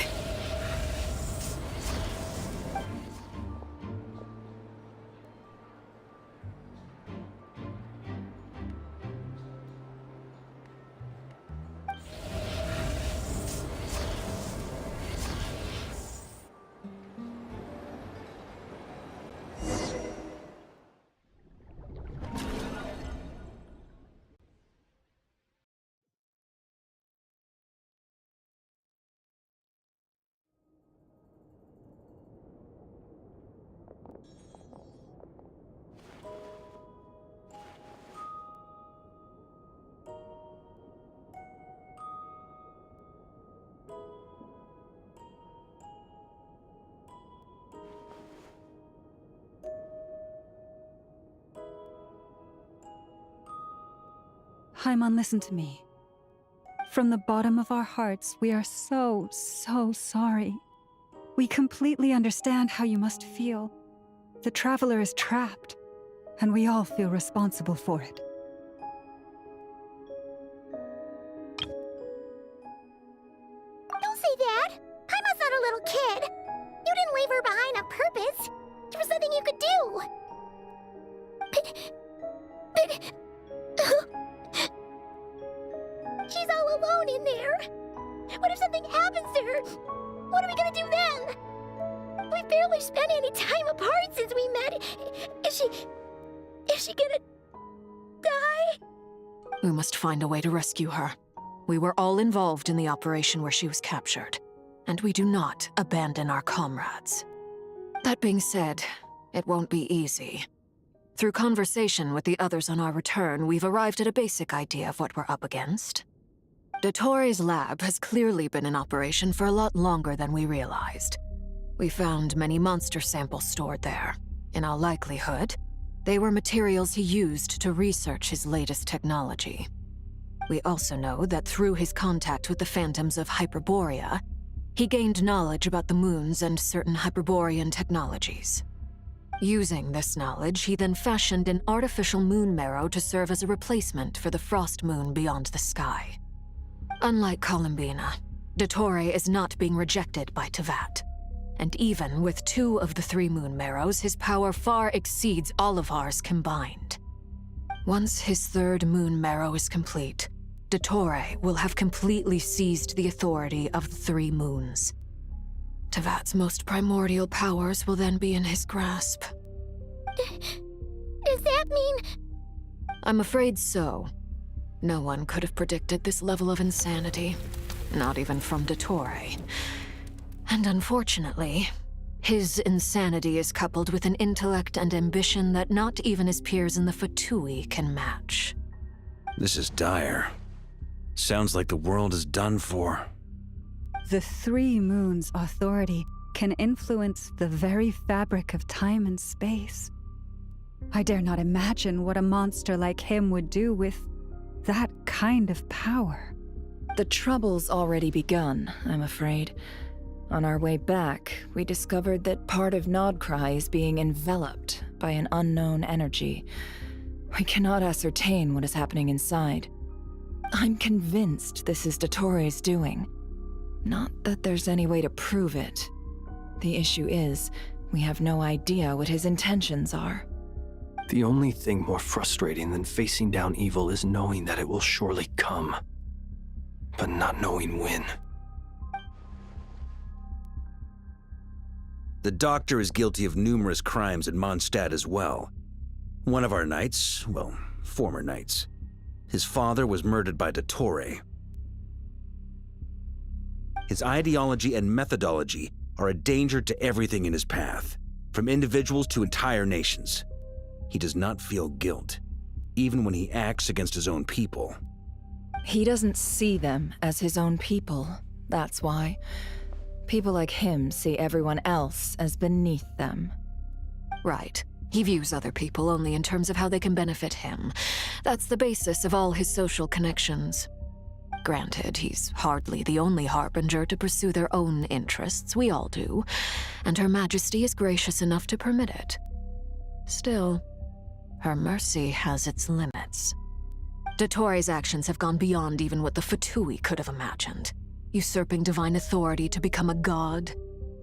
Haimon, listen to me. From the bottom of our hearts, we are so sorry. We completely understand how you must feel. The Traveler is trapped, and we all feel responsible for it. Don't say that! Haima's not a little kid! You didn't leave her behind on purpose! There was nothing you could do! But... she's all alone in there! What if something happens to her? What are we gonna do then? We've barely spent any time apart since we met. Is she gonna... die? We must find a way to rescue her. We were all involved in the operation where she was captured, and we do not abandon our comrades. That being said, it won't be easy. Through conversation with the others on our return, we've arrived at a basic idea of what we're up against. Dottore's lab has clearly been in operation for a lot longer than we realized. We found many monster samples stored there. In all likelihood, they were materials he used to research his latest technology. We also know that through his contact with the phantoms of Hyperborea, he gained knowledge about the moons and certain Hyperborean technologies. Using this knowledge, he then fashioned an artificial moon marrow to serve as a replacement for the frost moon beyond the sky. Unlike Columbina, Dottore is not being rejected by Tevat. And even with 2 of the 3 moon marrows, his power far exceeds all of ours combined. Once his third moon marrow is complete, Dottore will have completely seized the authority of the three moons. Tevat's most primordial powers will then be in his grasp. Does that mean... I'm afraid so. No one could have predicted this level of insanity. Not even from Dottore. And unfortunately, his insanity is coupled with an intellect and ambition that not even his peers in the Fatui can match. This is dire. Sounds like the world is done for. The three moons' authority can influence the very fabric of time and space. I dare not imagine what a monster like him would do with that kind of power. The trouble's already begun, I'm afraid. On our way back, we discovered that part of Nodcry is being enveloped by an unknown energy. We cannot ascertain what is happening inside. I'm convinced this is Dottore's doing. Not that there's any way to prove it. The issue is, we have no idea what his intentions are. The only thing more frustrating than facing down evil is knowing that it will surely come, but not knowing when. The Doctor is guilty of numerous crimes at Mondstadt as well. One of our knights, well, former knights, his father was murdered by Dottore. His ideology and methodology are a danger to everything in his path, from individuals to entire nations. He does not feel guilt, even when he acts against his own people. He doesn't see them as his own people, that's why. People like him see everyone else as beneath them. Right. He views other people only in terms of how they can benefit him. That's the basis of all his social connections. Granted, he's hardly the only harbinger to pursue their own interests. We all do. And Her Majesty is gracious enough to permit it. Still, her mercy has its limits. Dottore's actions have gone beyond even what the Fatui could have imagined. Usurping divine authority to become a god.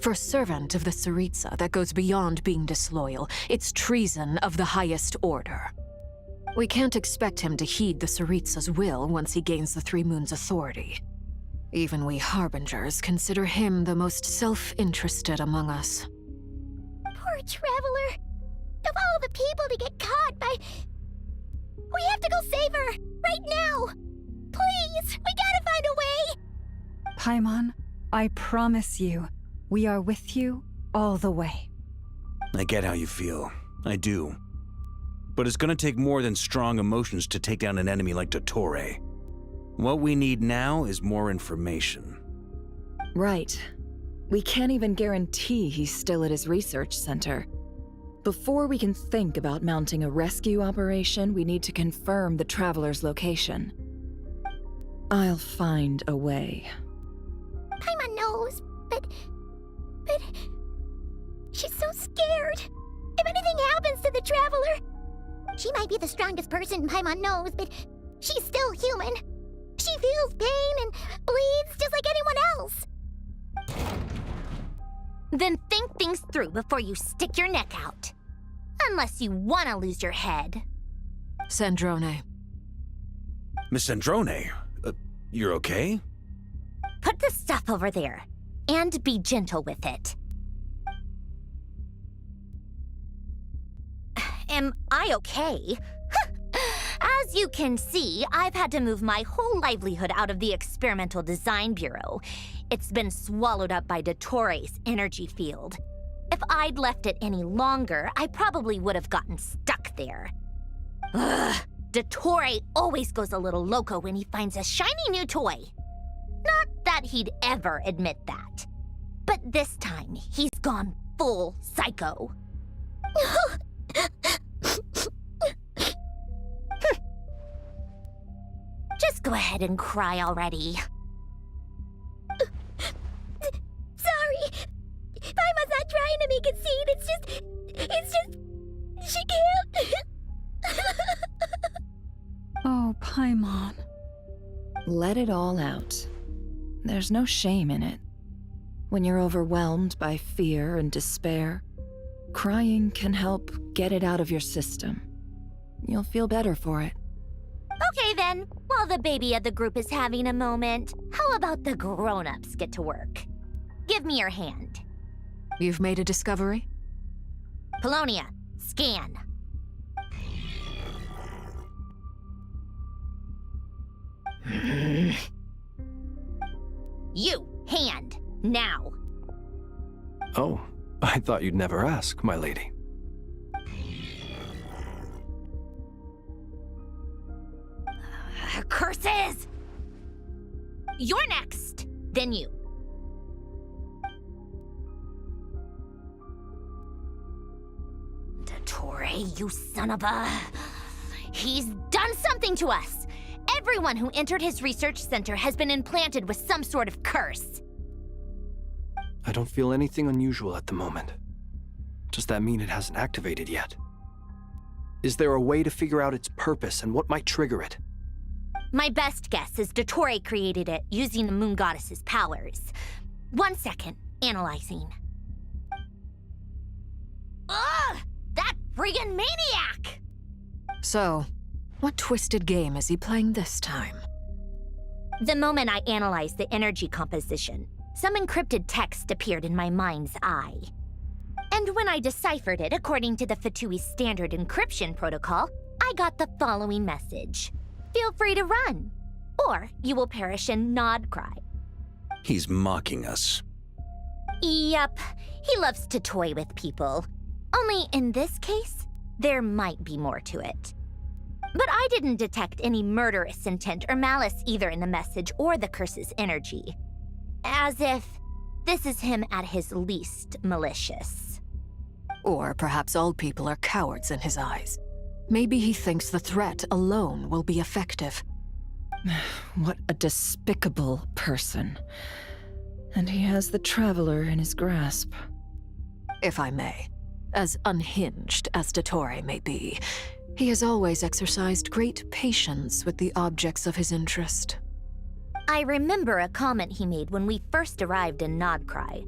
For a servant of the Tsaritsa, that goes beyond being disloyal. It's treason of the highest order. We can't expect him to heed the Tsaritsa's will once he gains the Three Moons' authority. Even we Harbingers consider him the most self-interested among us. Poor Traveler. Of all the people to get caught by... We have to go save her! Right now! Please! We gotta find a way! Paimon, I promise you, we are with you all the way. I get how you feel. I do. But it's gonna take more than strong emotions to take down an enemy like Dottore. What we need now is more information. Right. We can't even guarantee he's still at his research center. Before we can think about mounting a rescue operation, we need to confirm the Traveler's location. I'll find a way. Paimon knows, but... She's so scared. If anything happens to the Traveler... She might be the strongest person Paimon knows, but she's still human. She feels pain and bleeds just like anyone else. Then think things through before you stick your neck out. Unless you want to lose your head. Sandrone. Miss Sandrone, you're okay? Put the stuff over there, and be gentle with it. Am I okay? As you can see, I've had to move my whole livelihood out of the Experimental Design Bureau. It's been swallowed up by Dottore's energy field. If I'd left it any longer, I probably would have gotten stuck there. Ugh, Dottore always goes a little loco when he finds a shiny new toy. Not that he'd ever admit that. But this time, he's gone full psycho. Just go ahead and cry already. Sorry. Paimon's not trying to make it seem. It's just... She can't. Oh, Paimon. Let it all out. There's no shame in it. When you're overwhelmed by fear and despair, crying can help get it out of your system. You'll feel better for it. Okay then, while the baby of the group is having a moment, how about the grown-ups get to work? Give me your hand. You've made a discovery? Polonia, scan. You, hand, now. Oh, I thought you'd never ask, my lady. Curses! You're next, then you. Dottore, you son of a... He's done something to us! Everyone who entered his research center has been implanted with some sort of curse. I don't feel anything unusual at the moment. Does that mean it hasn't activated yet? Is there a way to figure out its purpose and what might trigger it? My best guess is Dottore created it using the Moon Goddess's powers. 1 second, analyzing. Ugh! That friggin' maniac! So, what twisted game is he playing this time? The moment I analyzed the energy composition, some encrypted text appeared in my mind's eye. And when I deciphered it according to the Fatui's standard encryption protocol, I got the following message. Feel free to run, or you will perish in nod cry. He's mocking us. Yep, he loves to toy with people. Only in this case, there might be more to it. But I didn't detect any murderous intent or malice either in the message or the curse's energy. As if this is him at his least malicious. Or perhaps all people are cowards in his eyes. Maybe he thinks the threat alone will be effective. What a despicable person. And he has the Traveler in his grasp. If I may, as unhinged as Dottore may be, he has always exercised great patience with the objects of his interest. I remember a comment he made when we first arrived in Nodcry.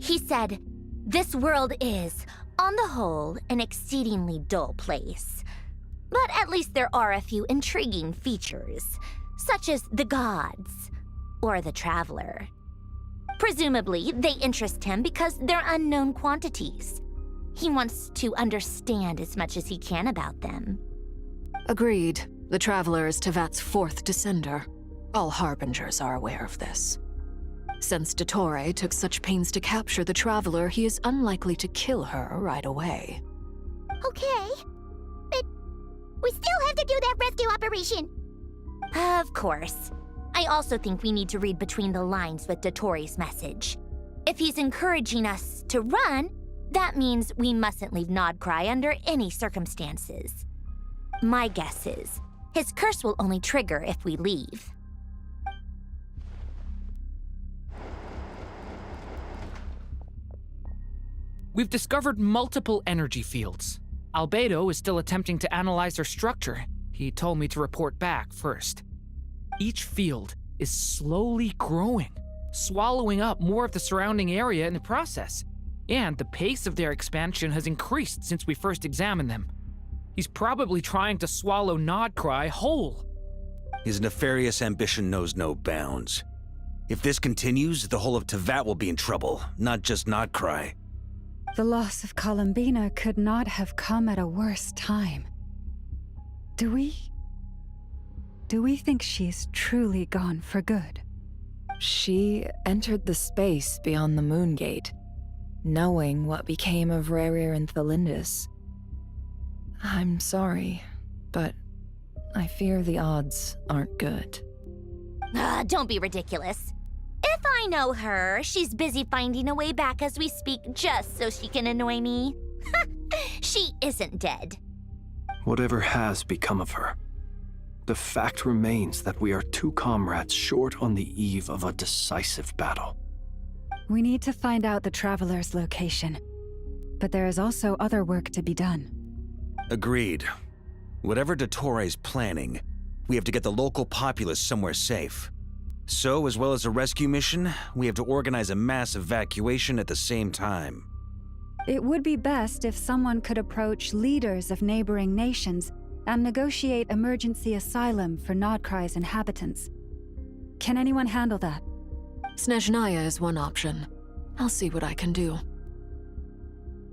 He said, "This world is, on the whole, an exceedingly dull place. But at least there are a few intriguing features, such as the gods or the Traveler. Presumably, they interest him because they're unknown quantities. He wants to understand as much as he can about them." Agreed. The Traveler is Tevat's 4th descender. All Harbingers are aware of this. Since Dottore took such pains to capture the Traveler, he is unlikely to kill her right away. Okay, but we still have to do that rescue operation. Of course. I also think we need to read between the lines with Dottore's message. If he's encouraging us to run, that means we mustn't leave Nodcry under any circumstances. My guess is, his curse will only trigger if we leave. We've discovered multiple energy fields. Albedo is still attempting to analyze their structure. He told me to report back first. Each field is slowly growing, swallowing up more of the surrounding area in the process. And the pace of their expansion has increased since we first examined them. He's probably trying to swallow Nodcry whole. His nefarious ambition knows no bounds. If this continues, the whole of Tevat will be in trouble, not just Nodcry. The loss of Columbina could not have come at a worse time. Do we think she's truly gone for good? She entered the space beyond the Moon Gate, knowing what became of Rerir and Thelindis. I'm sorry, but I fear the odds aren't good. Don't be ridiculous. If I know her, she's busy finding a way back as we speak just so she can annoy me. She isn't dead. Whatever has become of her, the fact remains that we are 2 comrades short on the eve of a decisive battle. We need to find out the Traveler's location, but there is also other work to be done. Agreed. Whatever Dottore's planning, we have to get the local populace somewhere safe. So, as well as a rescue mission, we have to organize a mass evacuation at the same time. It would be best if someone could approach leaders of neighboring nations and negotiate emergency asylum for Nodcry's inhabitants. Can anyone handle that? Snezhnaya is one option. I'll see what I can do.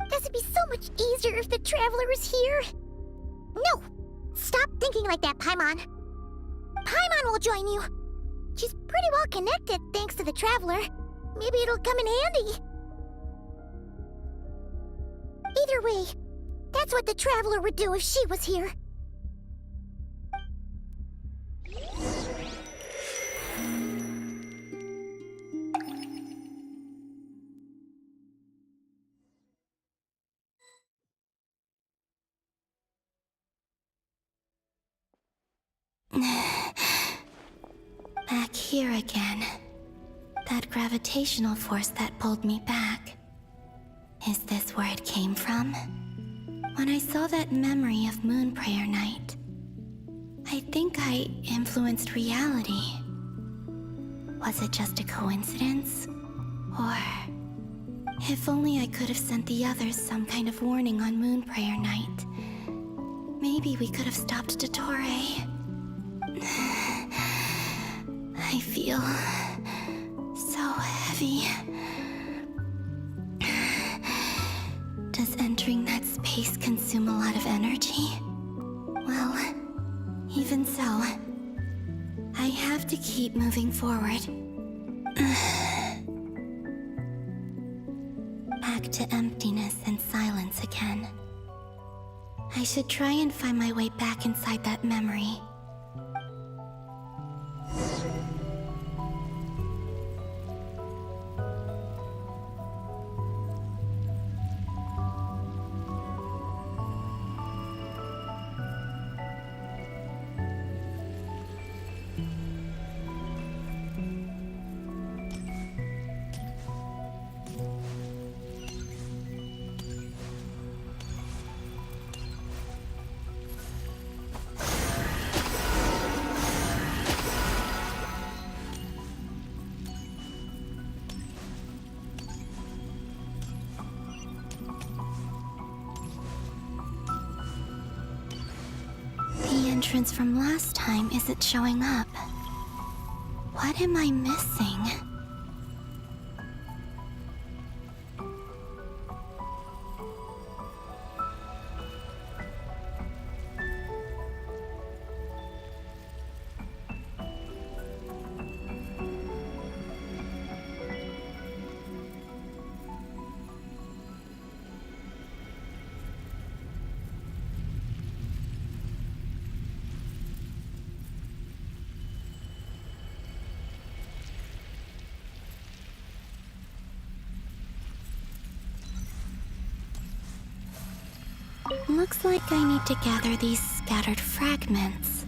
This would be so much easier if the Traveler was here. No! Stop thinking like that, Paimon. Paimon will join you. She's pretty well connected thanks to the Traveler. Maybe it'll come in handy. Either way, that's what the Traveler would do if she was here. Back here again. That gravitational force that pulled me back. Is this where it came from? When I saw that memory of Moon Prayer Night, I think I influenced reality. Was it just a coincidence? Or... if only I could have sent the others some kind of warning on Moon Prayer Night. Maybe we could have stopped Dottore. I feel so heavy. Does entering that space consume a lot of energy? Well, even so, I have to keep moving forward. Back to emptiness and silence again. I should try and find my way back inside that memory. The entrance from last time isn't showing up. What am I missing? Looks like I need to gather these scattered fragments.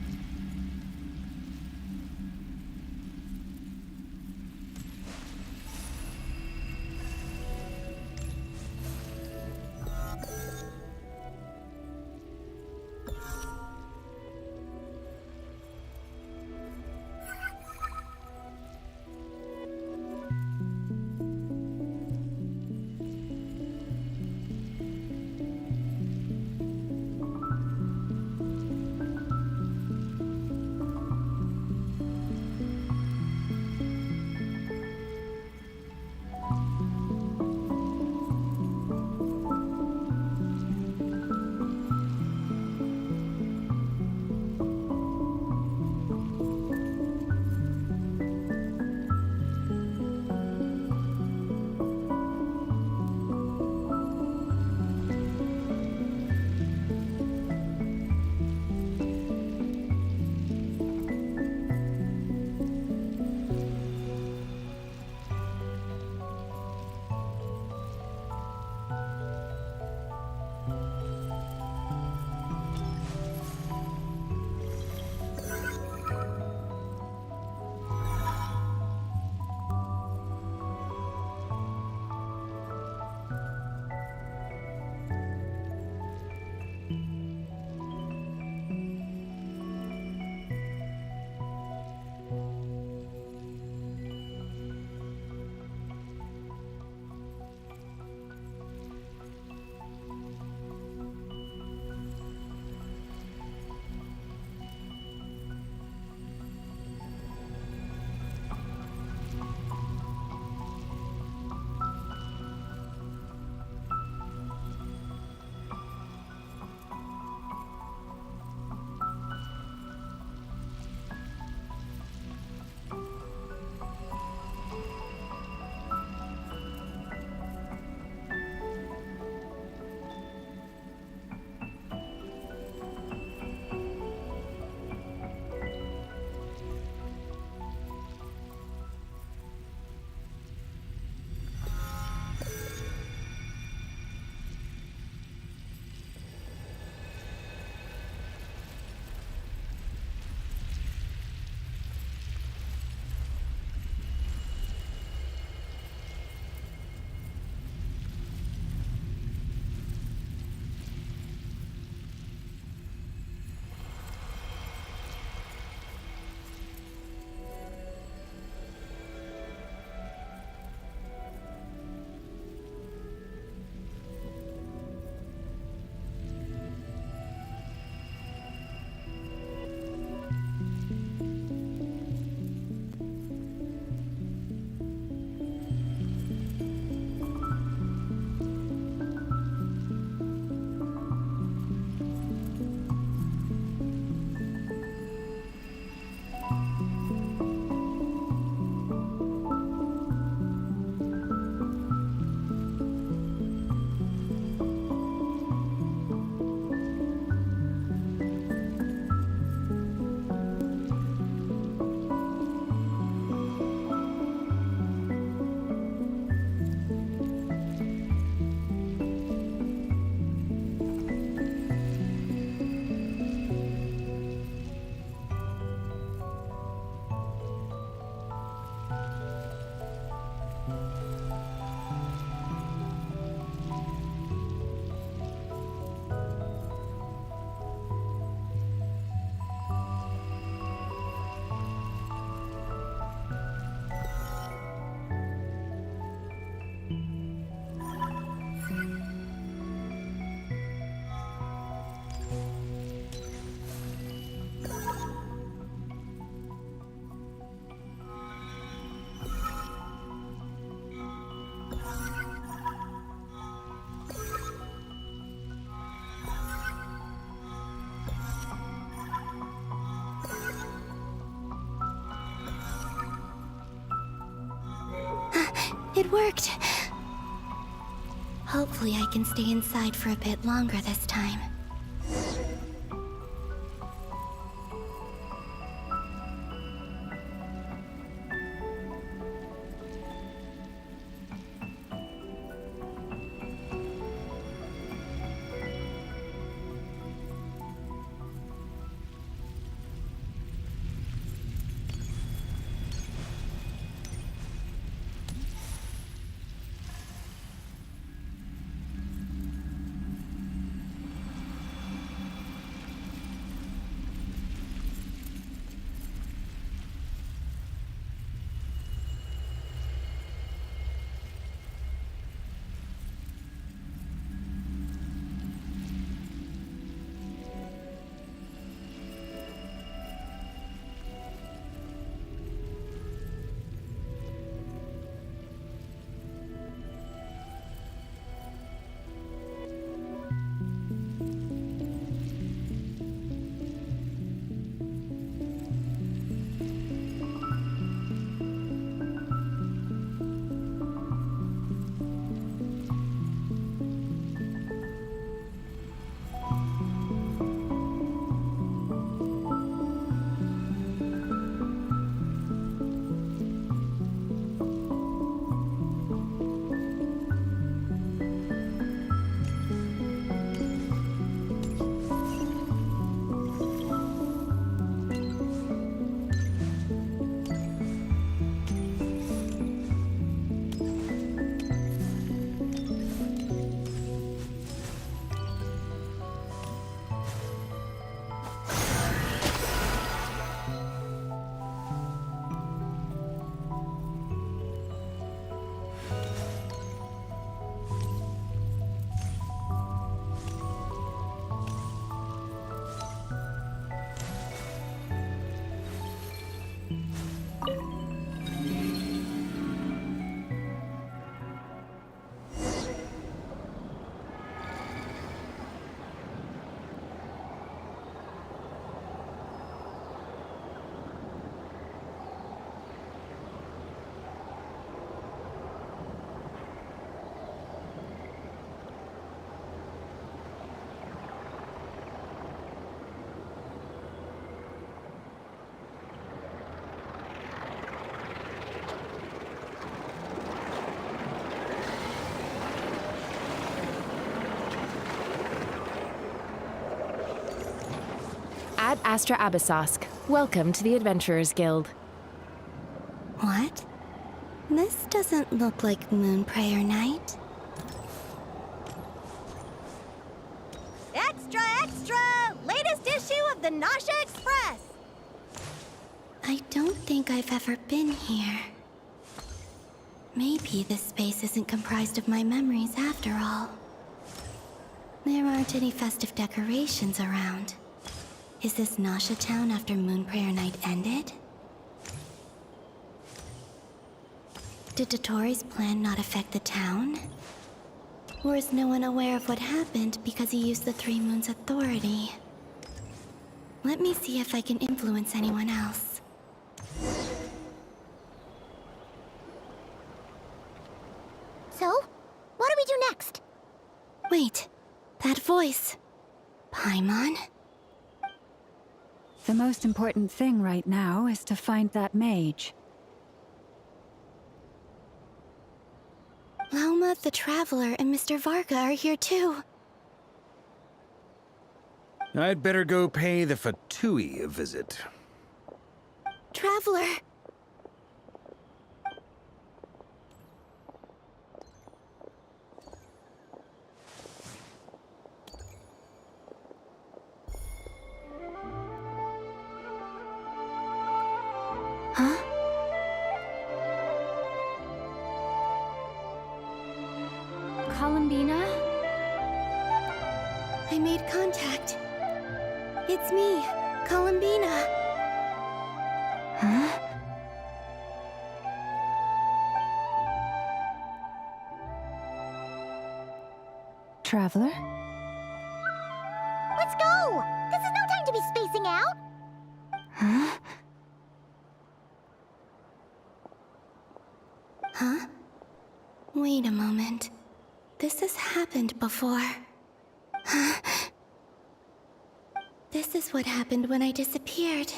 It worked. Hopefully I can stay inside for a bit longer this time. Ad Astra Abyssosque. Welcome to the Adventurers Guild. What? This doesn't look like Moon Prayer Night. Extra, extra! Latest issue of the Nasha Express! I don't think I've ever been here. Maybe this space isn't comprised of my memories after all. There aren't any festive decorations around. Is this Nasha town after Moon Prayer Night ended? Did Dotori's plan not affect the town? Or is no one aware of what happened because he used the Three Moons' authority? Let me see if I can influence anyone else. So, what do we do next? Wait, that voice. Paimon? The most important thing right now is to find that mage. Lauma the Traveler and Mr. Varga are here too. I'd better go pay the Fatui a visit. Traveler! Huh? Columbina? I made contact. It's me, Columbina. Huh? Traveler? Let's go! This is no time to be spacing out! Huh? Huh? Wait a moment. This has happened before. This is what happened when I disappeared.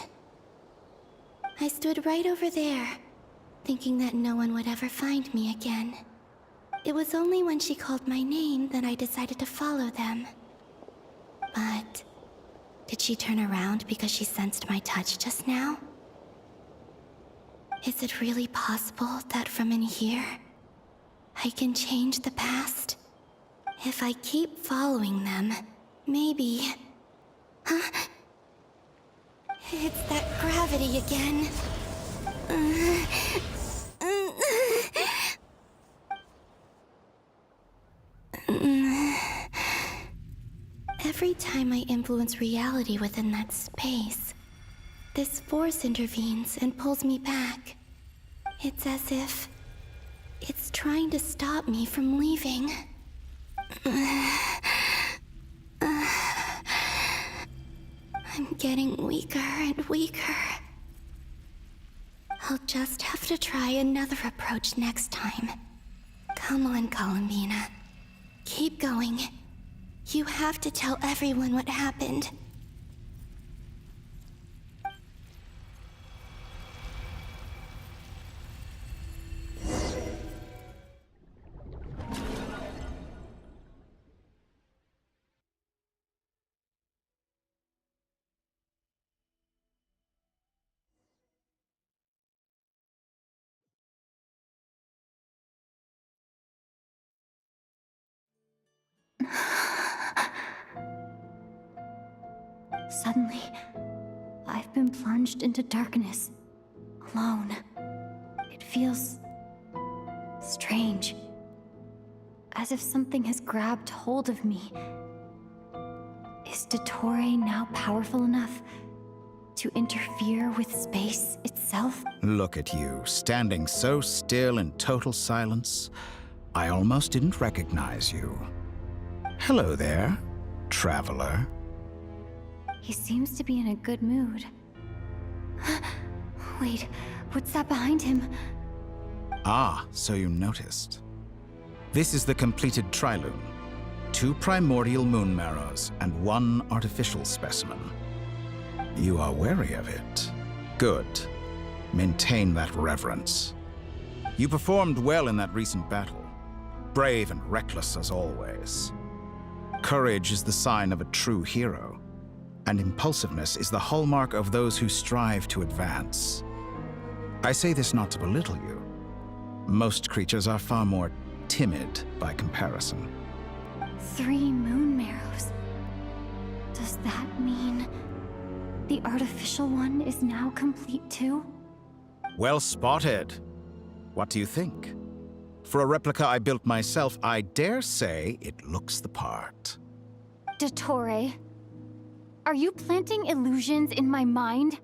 I stood right over there, thinking that no one would ever find me again. It was only when she called my name that I decided to follow them. But did she turn around because she sensed my touch just now? Is it really possible that from in here, I can change the past? If I keep following them, maybe... Huh? It's that gravity again. Every time I influence reality within that space, this force intervenes and pulls me back. It's as if it's trying to stop me from leaving. I'm getting weaker and weaker. I'll just have to try another approach next time. Come on, Columbina. Keep going. You have to tell everyone what happened. Suddenly, I've been plunged into darkness, alone. It feels strange, as if something has grabbed hold of me. Is Dottore now powerful enough to interfere with space itself? Look at you, standing so still in total silence. I almost didn't recognize you. Hello there, traveler. He seems to be in a good mood. Wait, what's that behind him? Ah, so you noticed. This is the completed Trilune. 2 primordial moon marrows and 1 artificial specimen. You are wary of it. Good. Maintain that reverence. You performed well in that recent battle. Brave and reckless as always. Courage is the sign of a true hero, and impulsiveness is the hallmark of those who strive to advance. I say this not to belittle you. Most creatures are far more timid by comparison. 3 moon marrows. Does that mean the artificial one is now complete too? Well spotted. What do you think? For a replica I built myself, I dare say it looks the part. Dottore, are you planting illusions in my mind?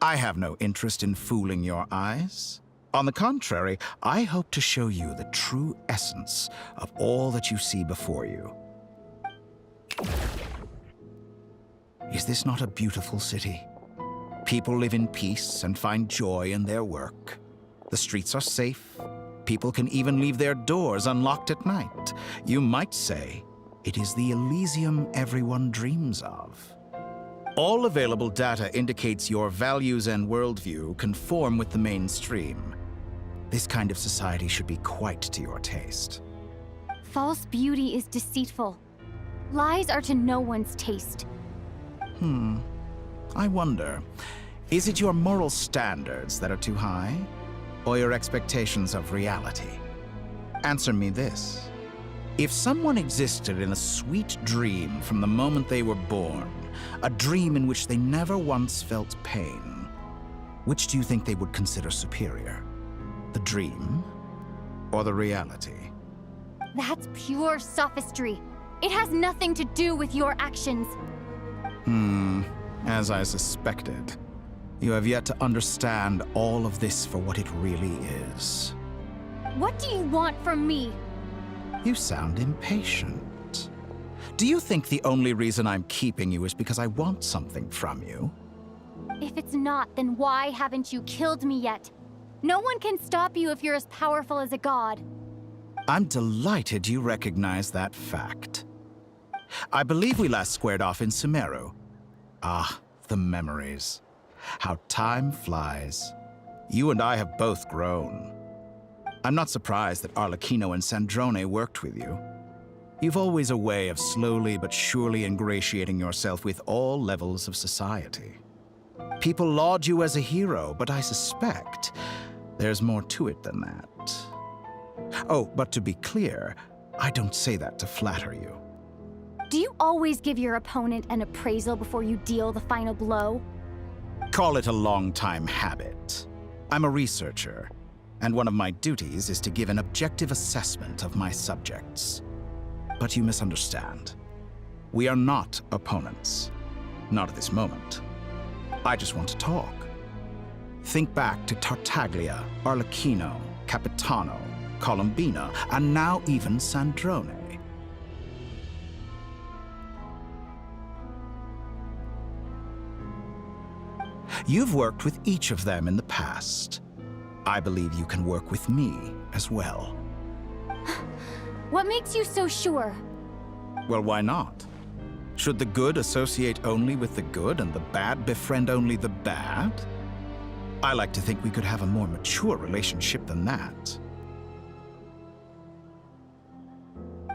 I have no interest in fooling your eyes. On the contrary, I hope to show you the true essence of all that you see before you. Is this not a beautiful city? People live in peace and find joy in their work. The streets are safe. People can even leave their doors unlocked at night. You might say it is the Elysium everyone dreams of. All available data indicates your values and worldview conform with the mainstream. This kind of society should be quite to your taste. False beauty is deceitful. Lies are to no one's taste. I wonder, is it your moral standards that are too high, or your expectations of reality? Answer me this. If someone existed in a sweet dream from the moment they were born, a dream in which they never once felt pain, which do you think they would consider superior? The dream or the reality? That's pure sophistry. It has nothing to do with your actions. As I suspected. You have yet to understand all of this for what it really is. What do you want from me? You sound impatient. Do you think the only reason I'm keeping you is because I want something from you? If it's not, then why haven't you killed me yet? No one can stop you if you're as powerful as a god. I'm delighted you recognize that fact. I believe we last squared off in Sumeru. Ah, the memories. How time flies. You and I have both grown. I'm not surprised that Arlecchino and Sandrone worked with you. You've always a way of slowly but surely ingratiating yourself with all levels of society. People laud you as a hero, but I suspect there's more to it than that. Oh, but to be clear, I don't say that to flatter you. Do you always give your opponent an appraisal before you deal the final blow? Call it a long-time habit. I'm a researcher, and one of my duties is to give an objective assessment of my subjects. But you misunderstand. We are not opponents. Not at this moment. I just want to talk. Think back to Tartaglia, Arlecchino, Capitano, Colombina, and now even Sandrone. You've worked with each of them in the past. I believe you can work with me as well. What makes you so sure? Well, why not? Should the good associate only with the good and the bad befriend only the bad? I like to think we could have a more mature relationship than that.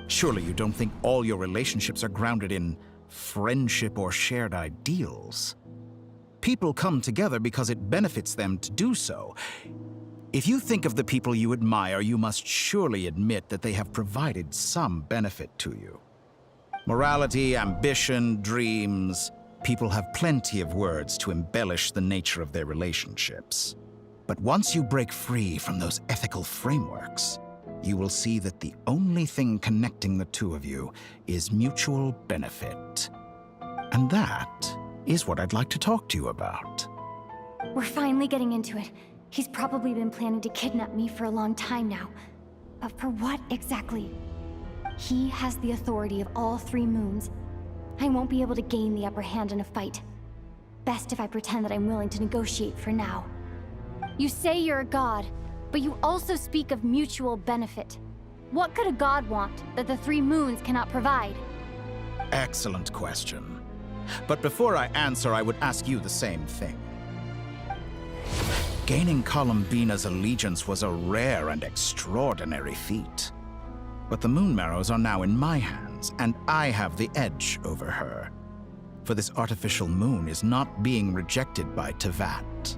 Surely you don't think all your relationships are grounded in friendship or shared ideals? People come together because it benefits them to do so. If you think of the people you admire, you must surely admit that they have provided some benefit to you. Morality, ambition, dreams. People have plenty of words to embellish the nature of their relationships. But once you break free from those ethical frameworks, you will see that the only thing connecting the two of you is mutual benefit. And that is what I'd like to talk to you about. We're finally getting into it. He's probably been planning to kidnap me for a long time now. But for what exactly? He has the authority of all three moons. I won't be able to gain the upper hand in a fight. Best if I pretend that I'm willing to negotiate for now. You say you're a god, but you also speak of mutual benefit. What could a god want that the three moons cannot provide? Excellent question. But before I answer, I would ask you the same thing. Gaining Colombina's allegiance was a rare and extraordinary feat. But the Moon Marrows are now in my hands, and I have the edge over her. For this artificial moon is not being rejected by Tevat.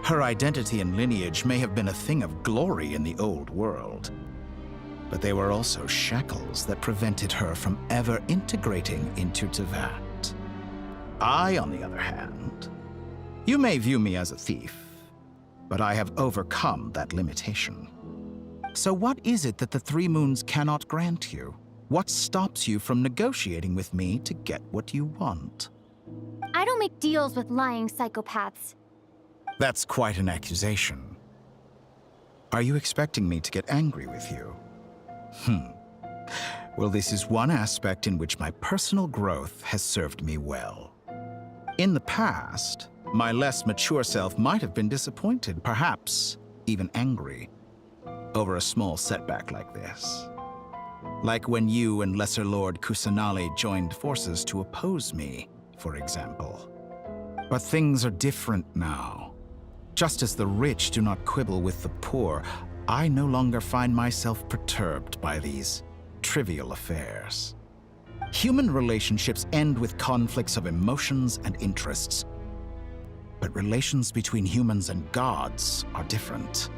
Her identity and lineage may have been a thing of glory in the old world, but they were also shackles that prevented her from ever integrating into Tevat. I, on the other hand, you may view me as a thief, but I have overcome that limitation. So what is it that the three moons cannot grant you? What stops you from negotiating with me to get what you want? I don't make deals with lying psychopaths. That's quite an accusation. Are you expecting me to get angry with you? Well, this is one aspect in which my personal growth has served me well. In the past, my less mature self might have been disappointed, perhaps even angry, over a small setback like this. Like when you and Lesser Lord Kusanali joined forces to oppose me, for example. But things are different now. Just as the rich do not quibble with the poor, I no longer find myself perturbed by these trivial affairs. Human relationships end with conflicts of emotions and interests. But relations between humans and gods are different.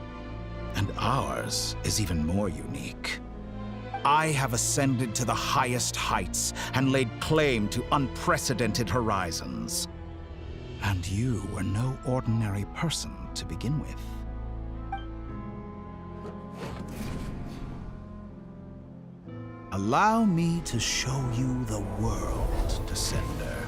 And ours is even more unique. I have ascended to the highest heights and laid claim to unprecedented horizons. And you were no ordinary person to begin with. Allow me to show you the world, Descender.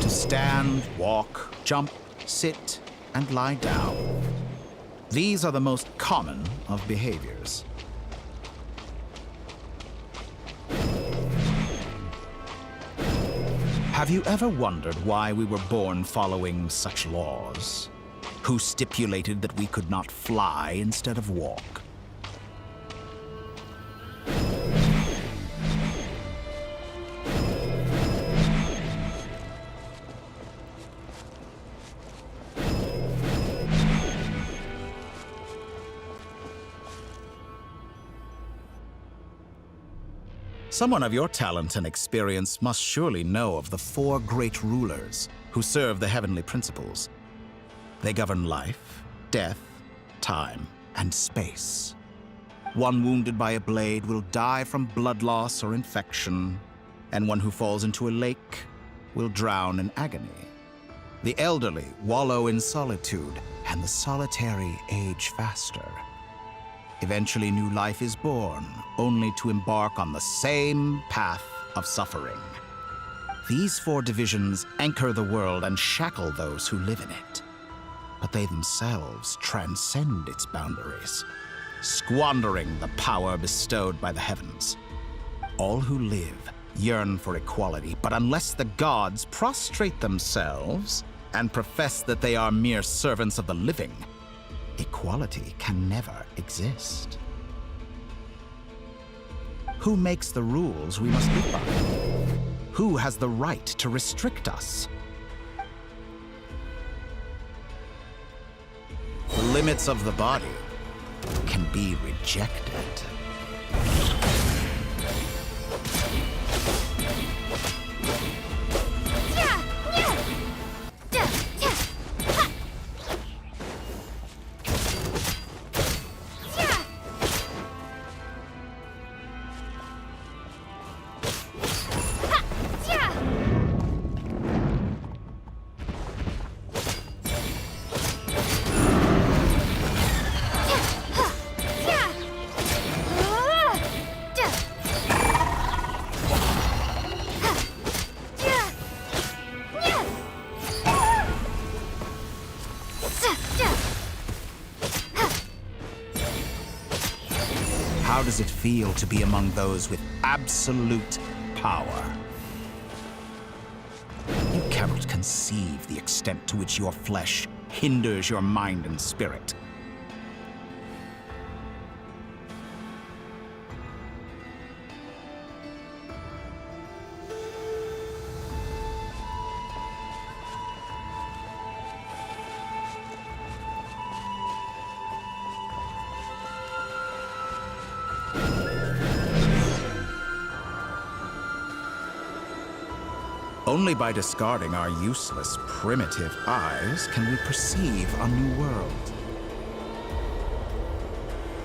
To stand, walk, jump, sit, and lie down. These are the most common of behaviors. Have you ever wondered why we were born following such laws? Who stipulated that we could not fly instead of walk? Someone of your talent and experience must surely know of the 4 great rulers who serve the heavenly principles. They govern life, death, time, and space. One wounded by a blade will die from blood loss or infection, and one who falls into a lake will drown in agony. The elderly wallow in solitude, and the solitary age faster. Eventually, new life is born, only to embark on the same path of suffering. These 4 divisions anchor the world and shackle those who live in it. But they themselves transcend its boundaries, squandering the power bestowed by the heavens. All who live yearn for equality, but unless the gods prostrate themselves and profess that they are mere servants of the living, equality can never exist. Who makes the rules we must live by? Who has the right to restrict us? The limits of the body can be rejected. How does it feel to be among those with absolute power? You cannot conceive the extent to which your flesh hinders your mind and spirit. Only by discarding our useless, primitive eyes can we perceive a new world.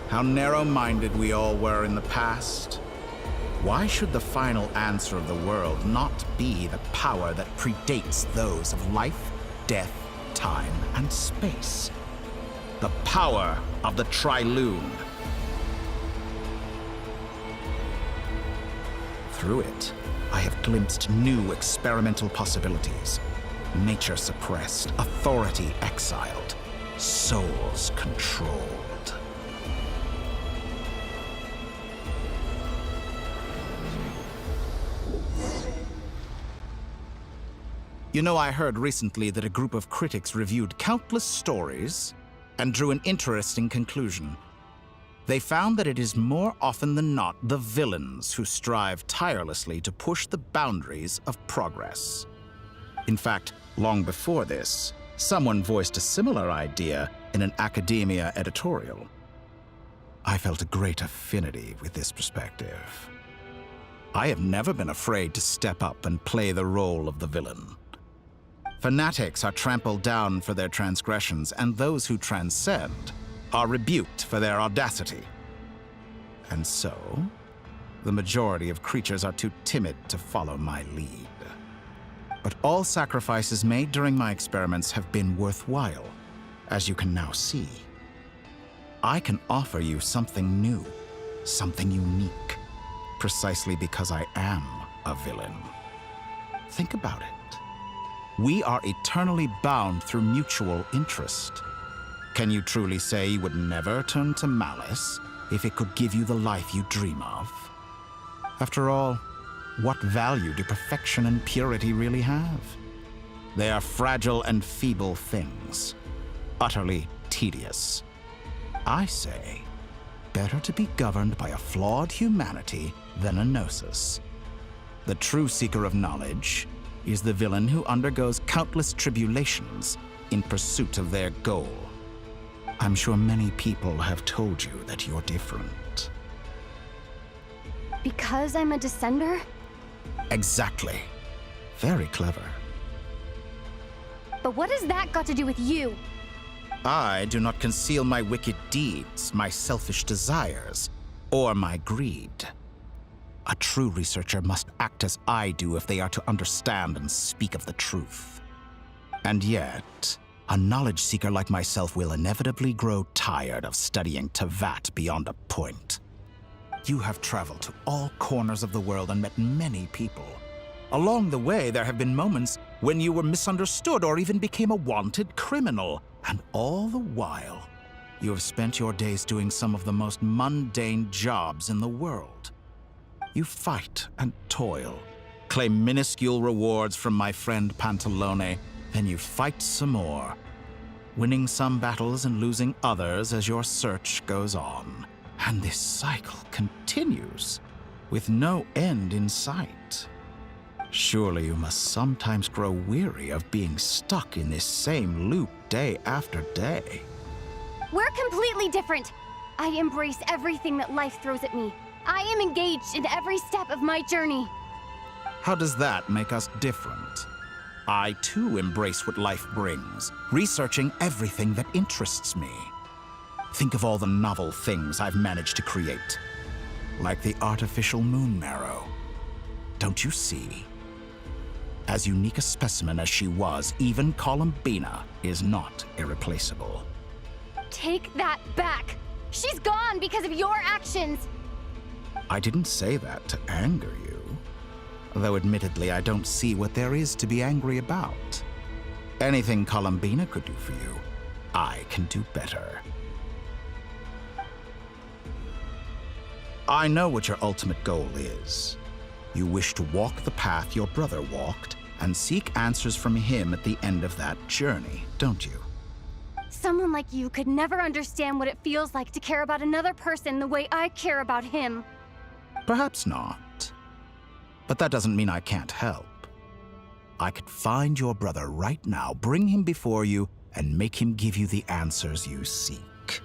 How narrow-minded we all were in the past. Why should the final answer of the world not be the power that predates those of life, death, time, and space? The power of the Trilune. Through it, I have glimpsed new experimental possibilities. Nature suppressed, authority exiled, souls controlled. You know, I heard recently that a group of critics reviewed countless stories and drew an interesting conclusion. They found that it is more often than not the villains who strive tirelessly to push the boundaries of progress. In fact, long before this, someone voiced a similar idea in an academia editorial. I felt a great affinity with this perspective. I have never been afraid to step up and play the role of the villain. Fanatics are trampled down for their transgressions, and those who transcend are rebuked for their audacity. And so, the majority of creatures are too timid to follow my lead. But all sacrifices made during my experiments have been worthwhile, as you can now see. I can offer you something new, something unique, precisely because I am a villain. Think about it. We are eternally bound through mutual interest. Can you truly say you would never turn to malice if it could give you the life you dream of? After all, what value do perfection and purity really have? They are fragile and feeble things, utterly tedious. I say, better to be governed by a flawed humanity than a gnosis. The true seeker of knowledge is the villain who undergoes countless tribulations in pursuit of their goal. I'm sure many people have told you that you're different. Because I'm a descender? Exactly. Very clever. But what has that got to do with you? I do not conceal my wicked deeds, my selfish desires, or my greed. A true researcher must act as I do if they are to understand and speak of the truth. And yet, a knowledge seeker like myself will inevitably grow tired of studying Tevat beyond a point. You have traveled to all corners of the world and met many people. Along the way, there have been moments when you were misunderstood or even became a wanted criminal. And all the while, you have spent your days doing some of the most mundane jobs in the world. You fight and toil, claim minuscule rewards from my friend Pantalone, then you fight some more, winning some battles and losing others as your search goes on. And this cycle continues, with no end in sight. Surely you must sometimes grow weary of being stuck in this same loop day after day. We're completely different. I embrace everything that life throws at me. I am engaged in every step of my journey. How does that make us different? I too embrace what life brings, researching everything that interests me. Think of all the novel things I've managed to create, like the artificial moon marrow. Don't you see? As unique a specimen as she was, even Columbina is not irreplaceable. Take that back! She's gone because of your actions! I didn't say that to anger you. Though admittedly, I don't see what there is to be angry about. Anything Columbina could do for you, I can do better. I know what your ultimate goal is. You wish to walk the path your brother walked and seek answers from him at the end of that journey, don't you? Someone like you could never understand what it feels like to care about another person the way I care about him. Perhaps not. But that doesn't mean I can't help. I could find your brother right now, bring him before you, and make him give you the answers you seek.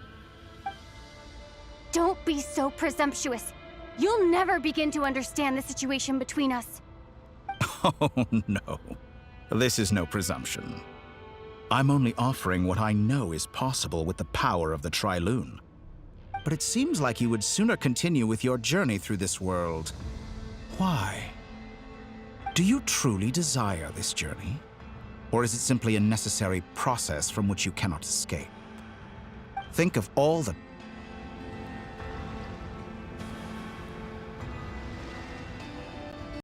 Don't be so presumptuous. You'll never begin to understand the situation between us. Oh, no. This is no presumption. I'm only offering what I know is possible with the power of the Trilune. But it seems like you would sooner continue with your journey through this world. Why? Do you truly desire this journey? Or is it simply a necessary process from which you cannot escape? Think of all the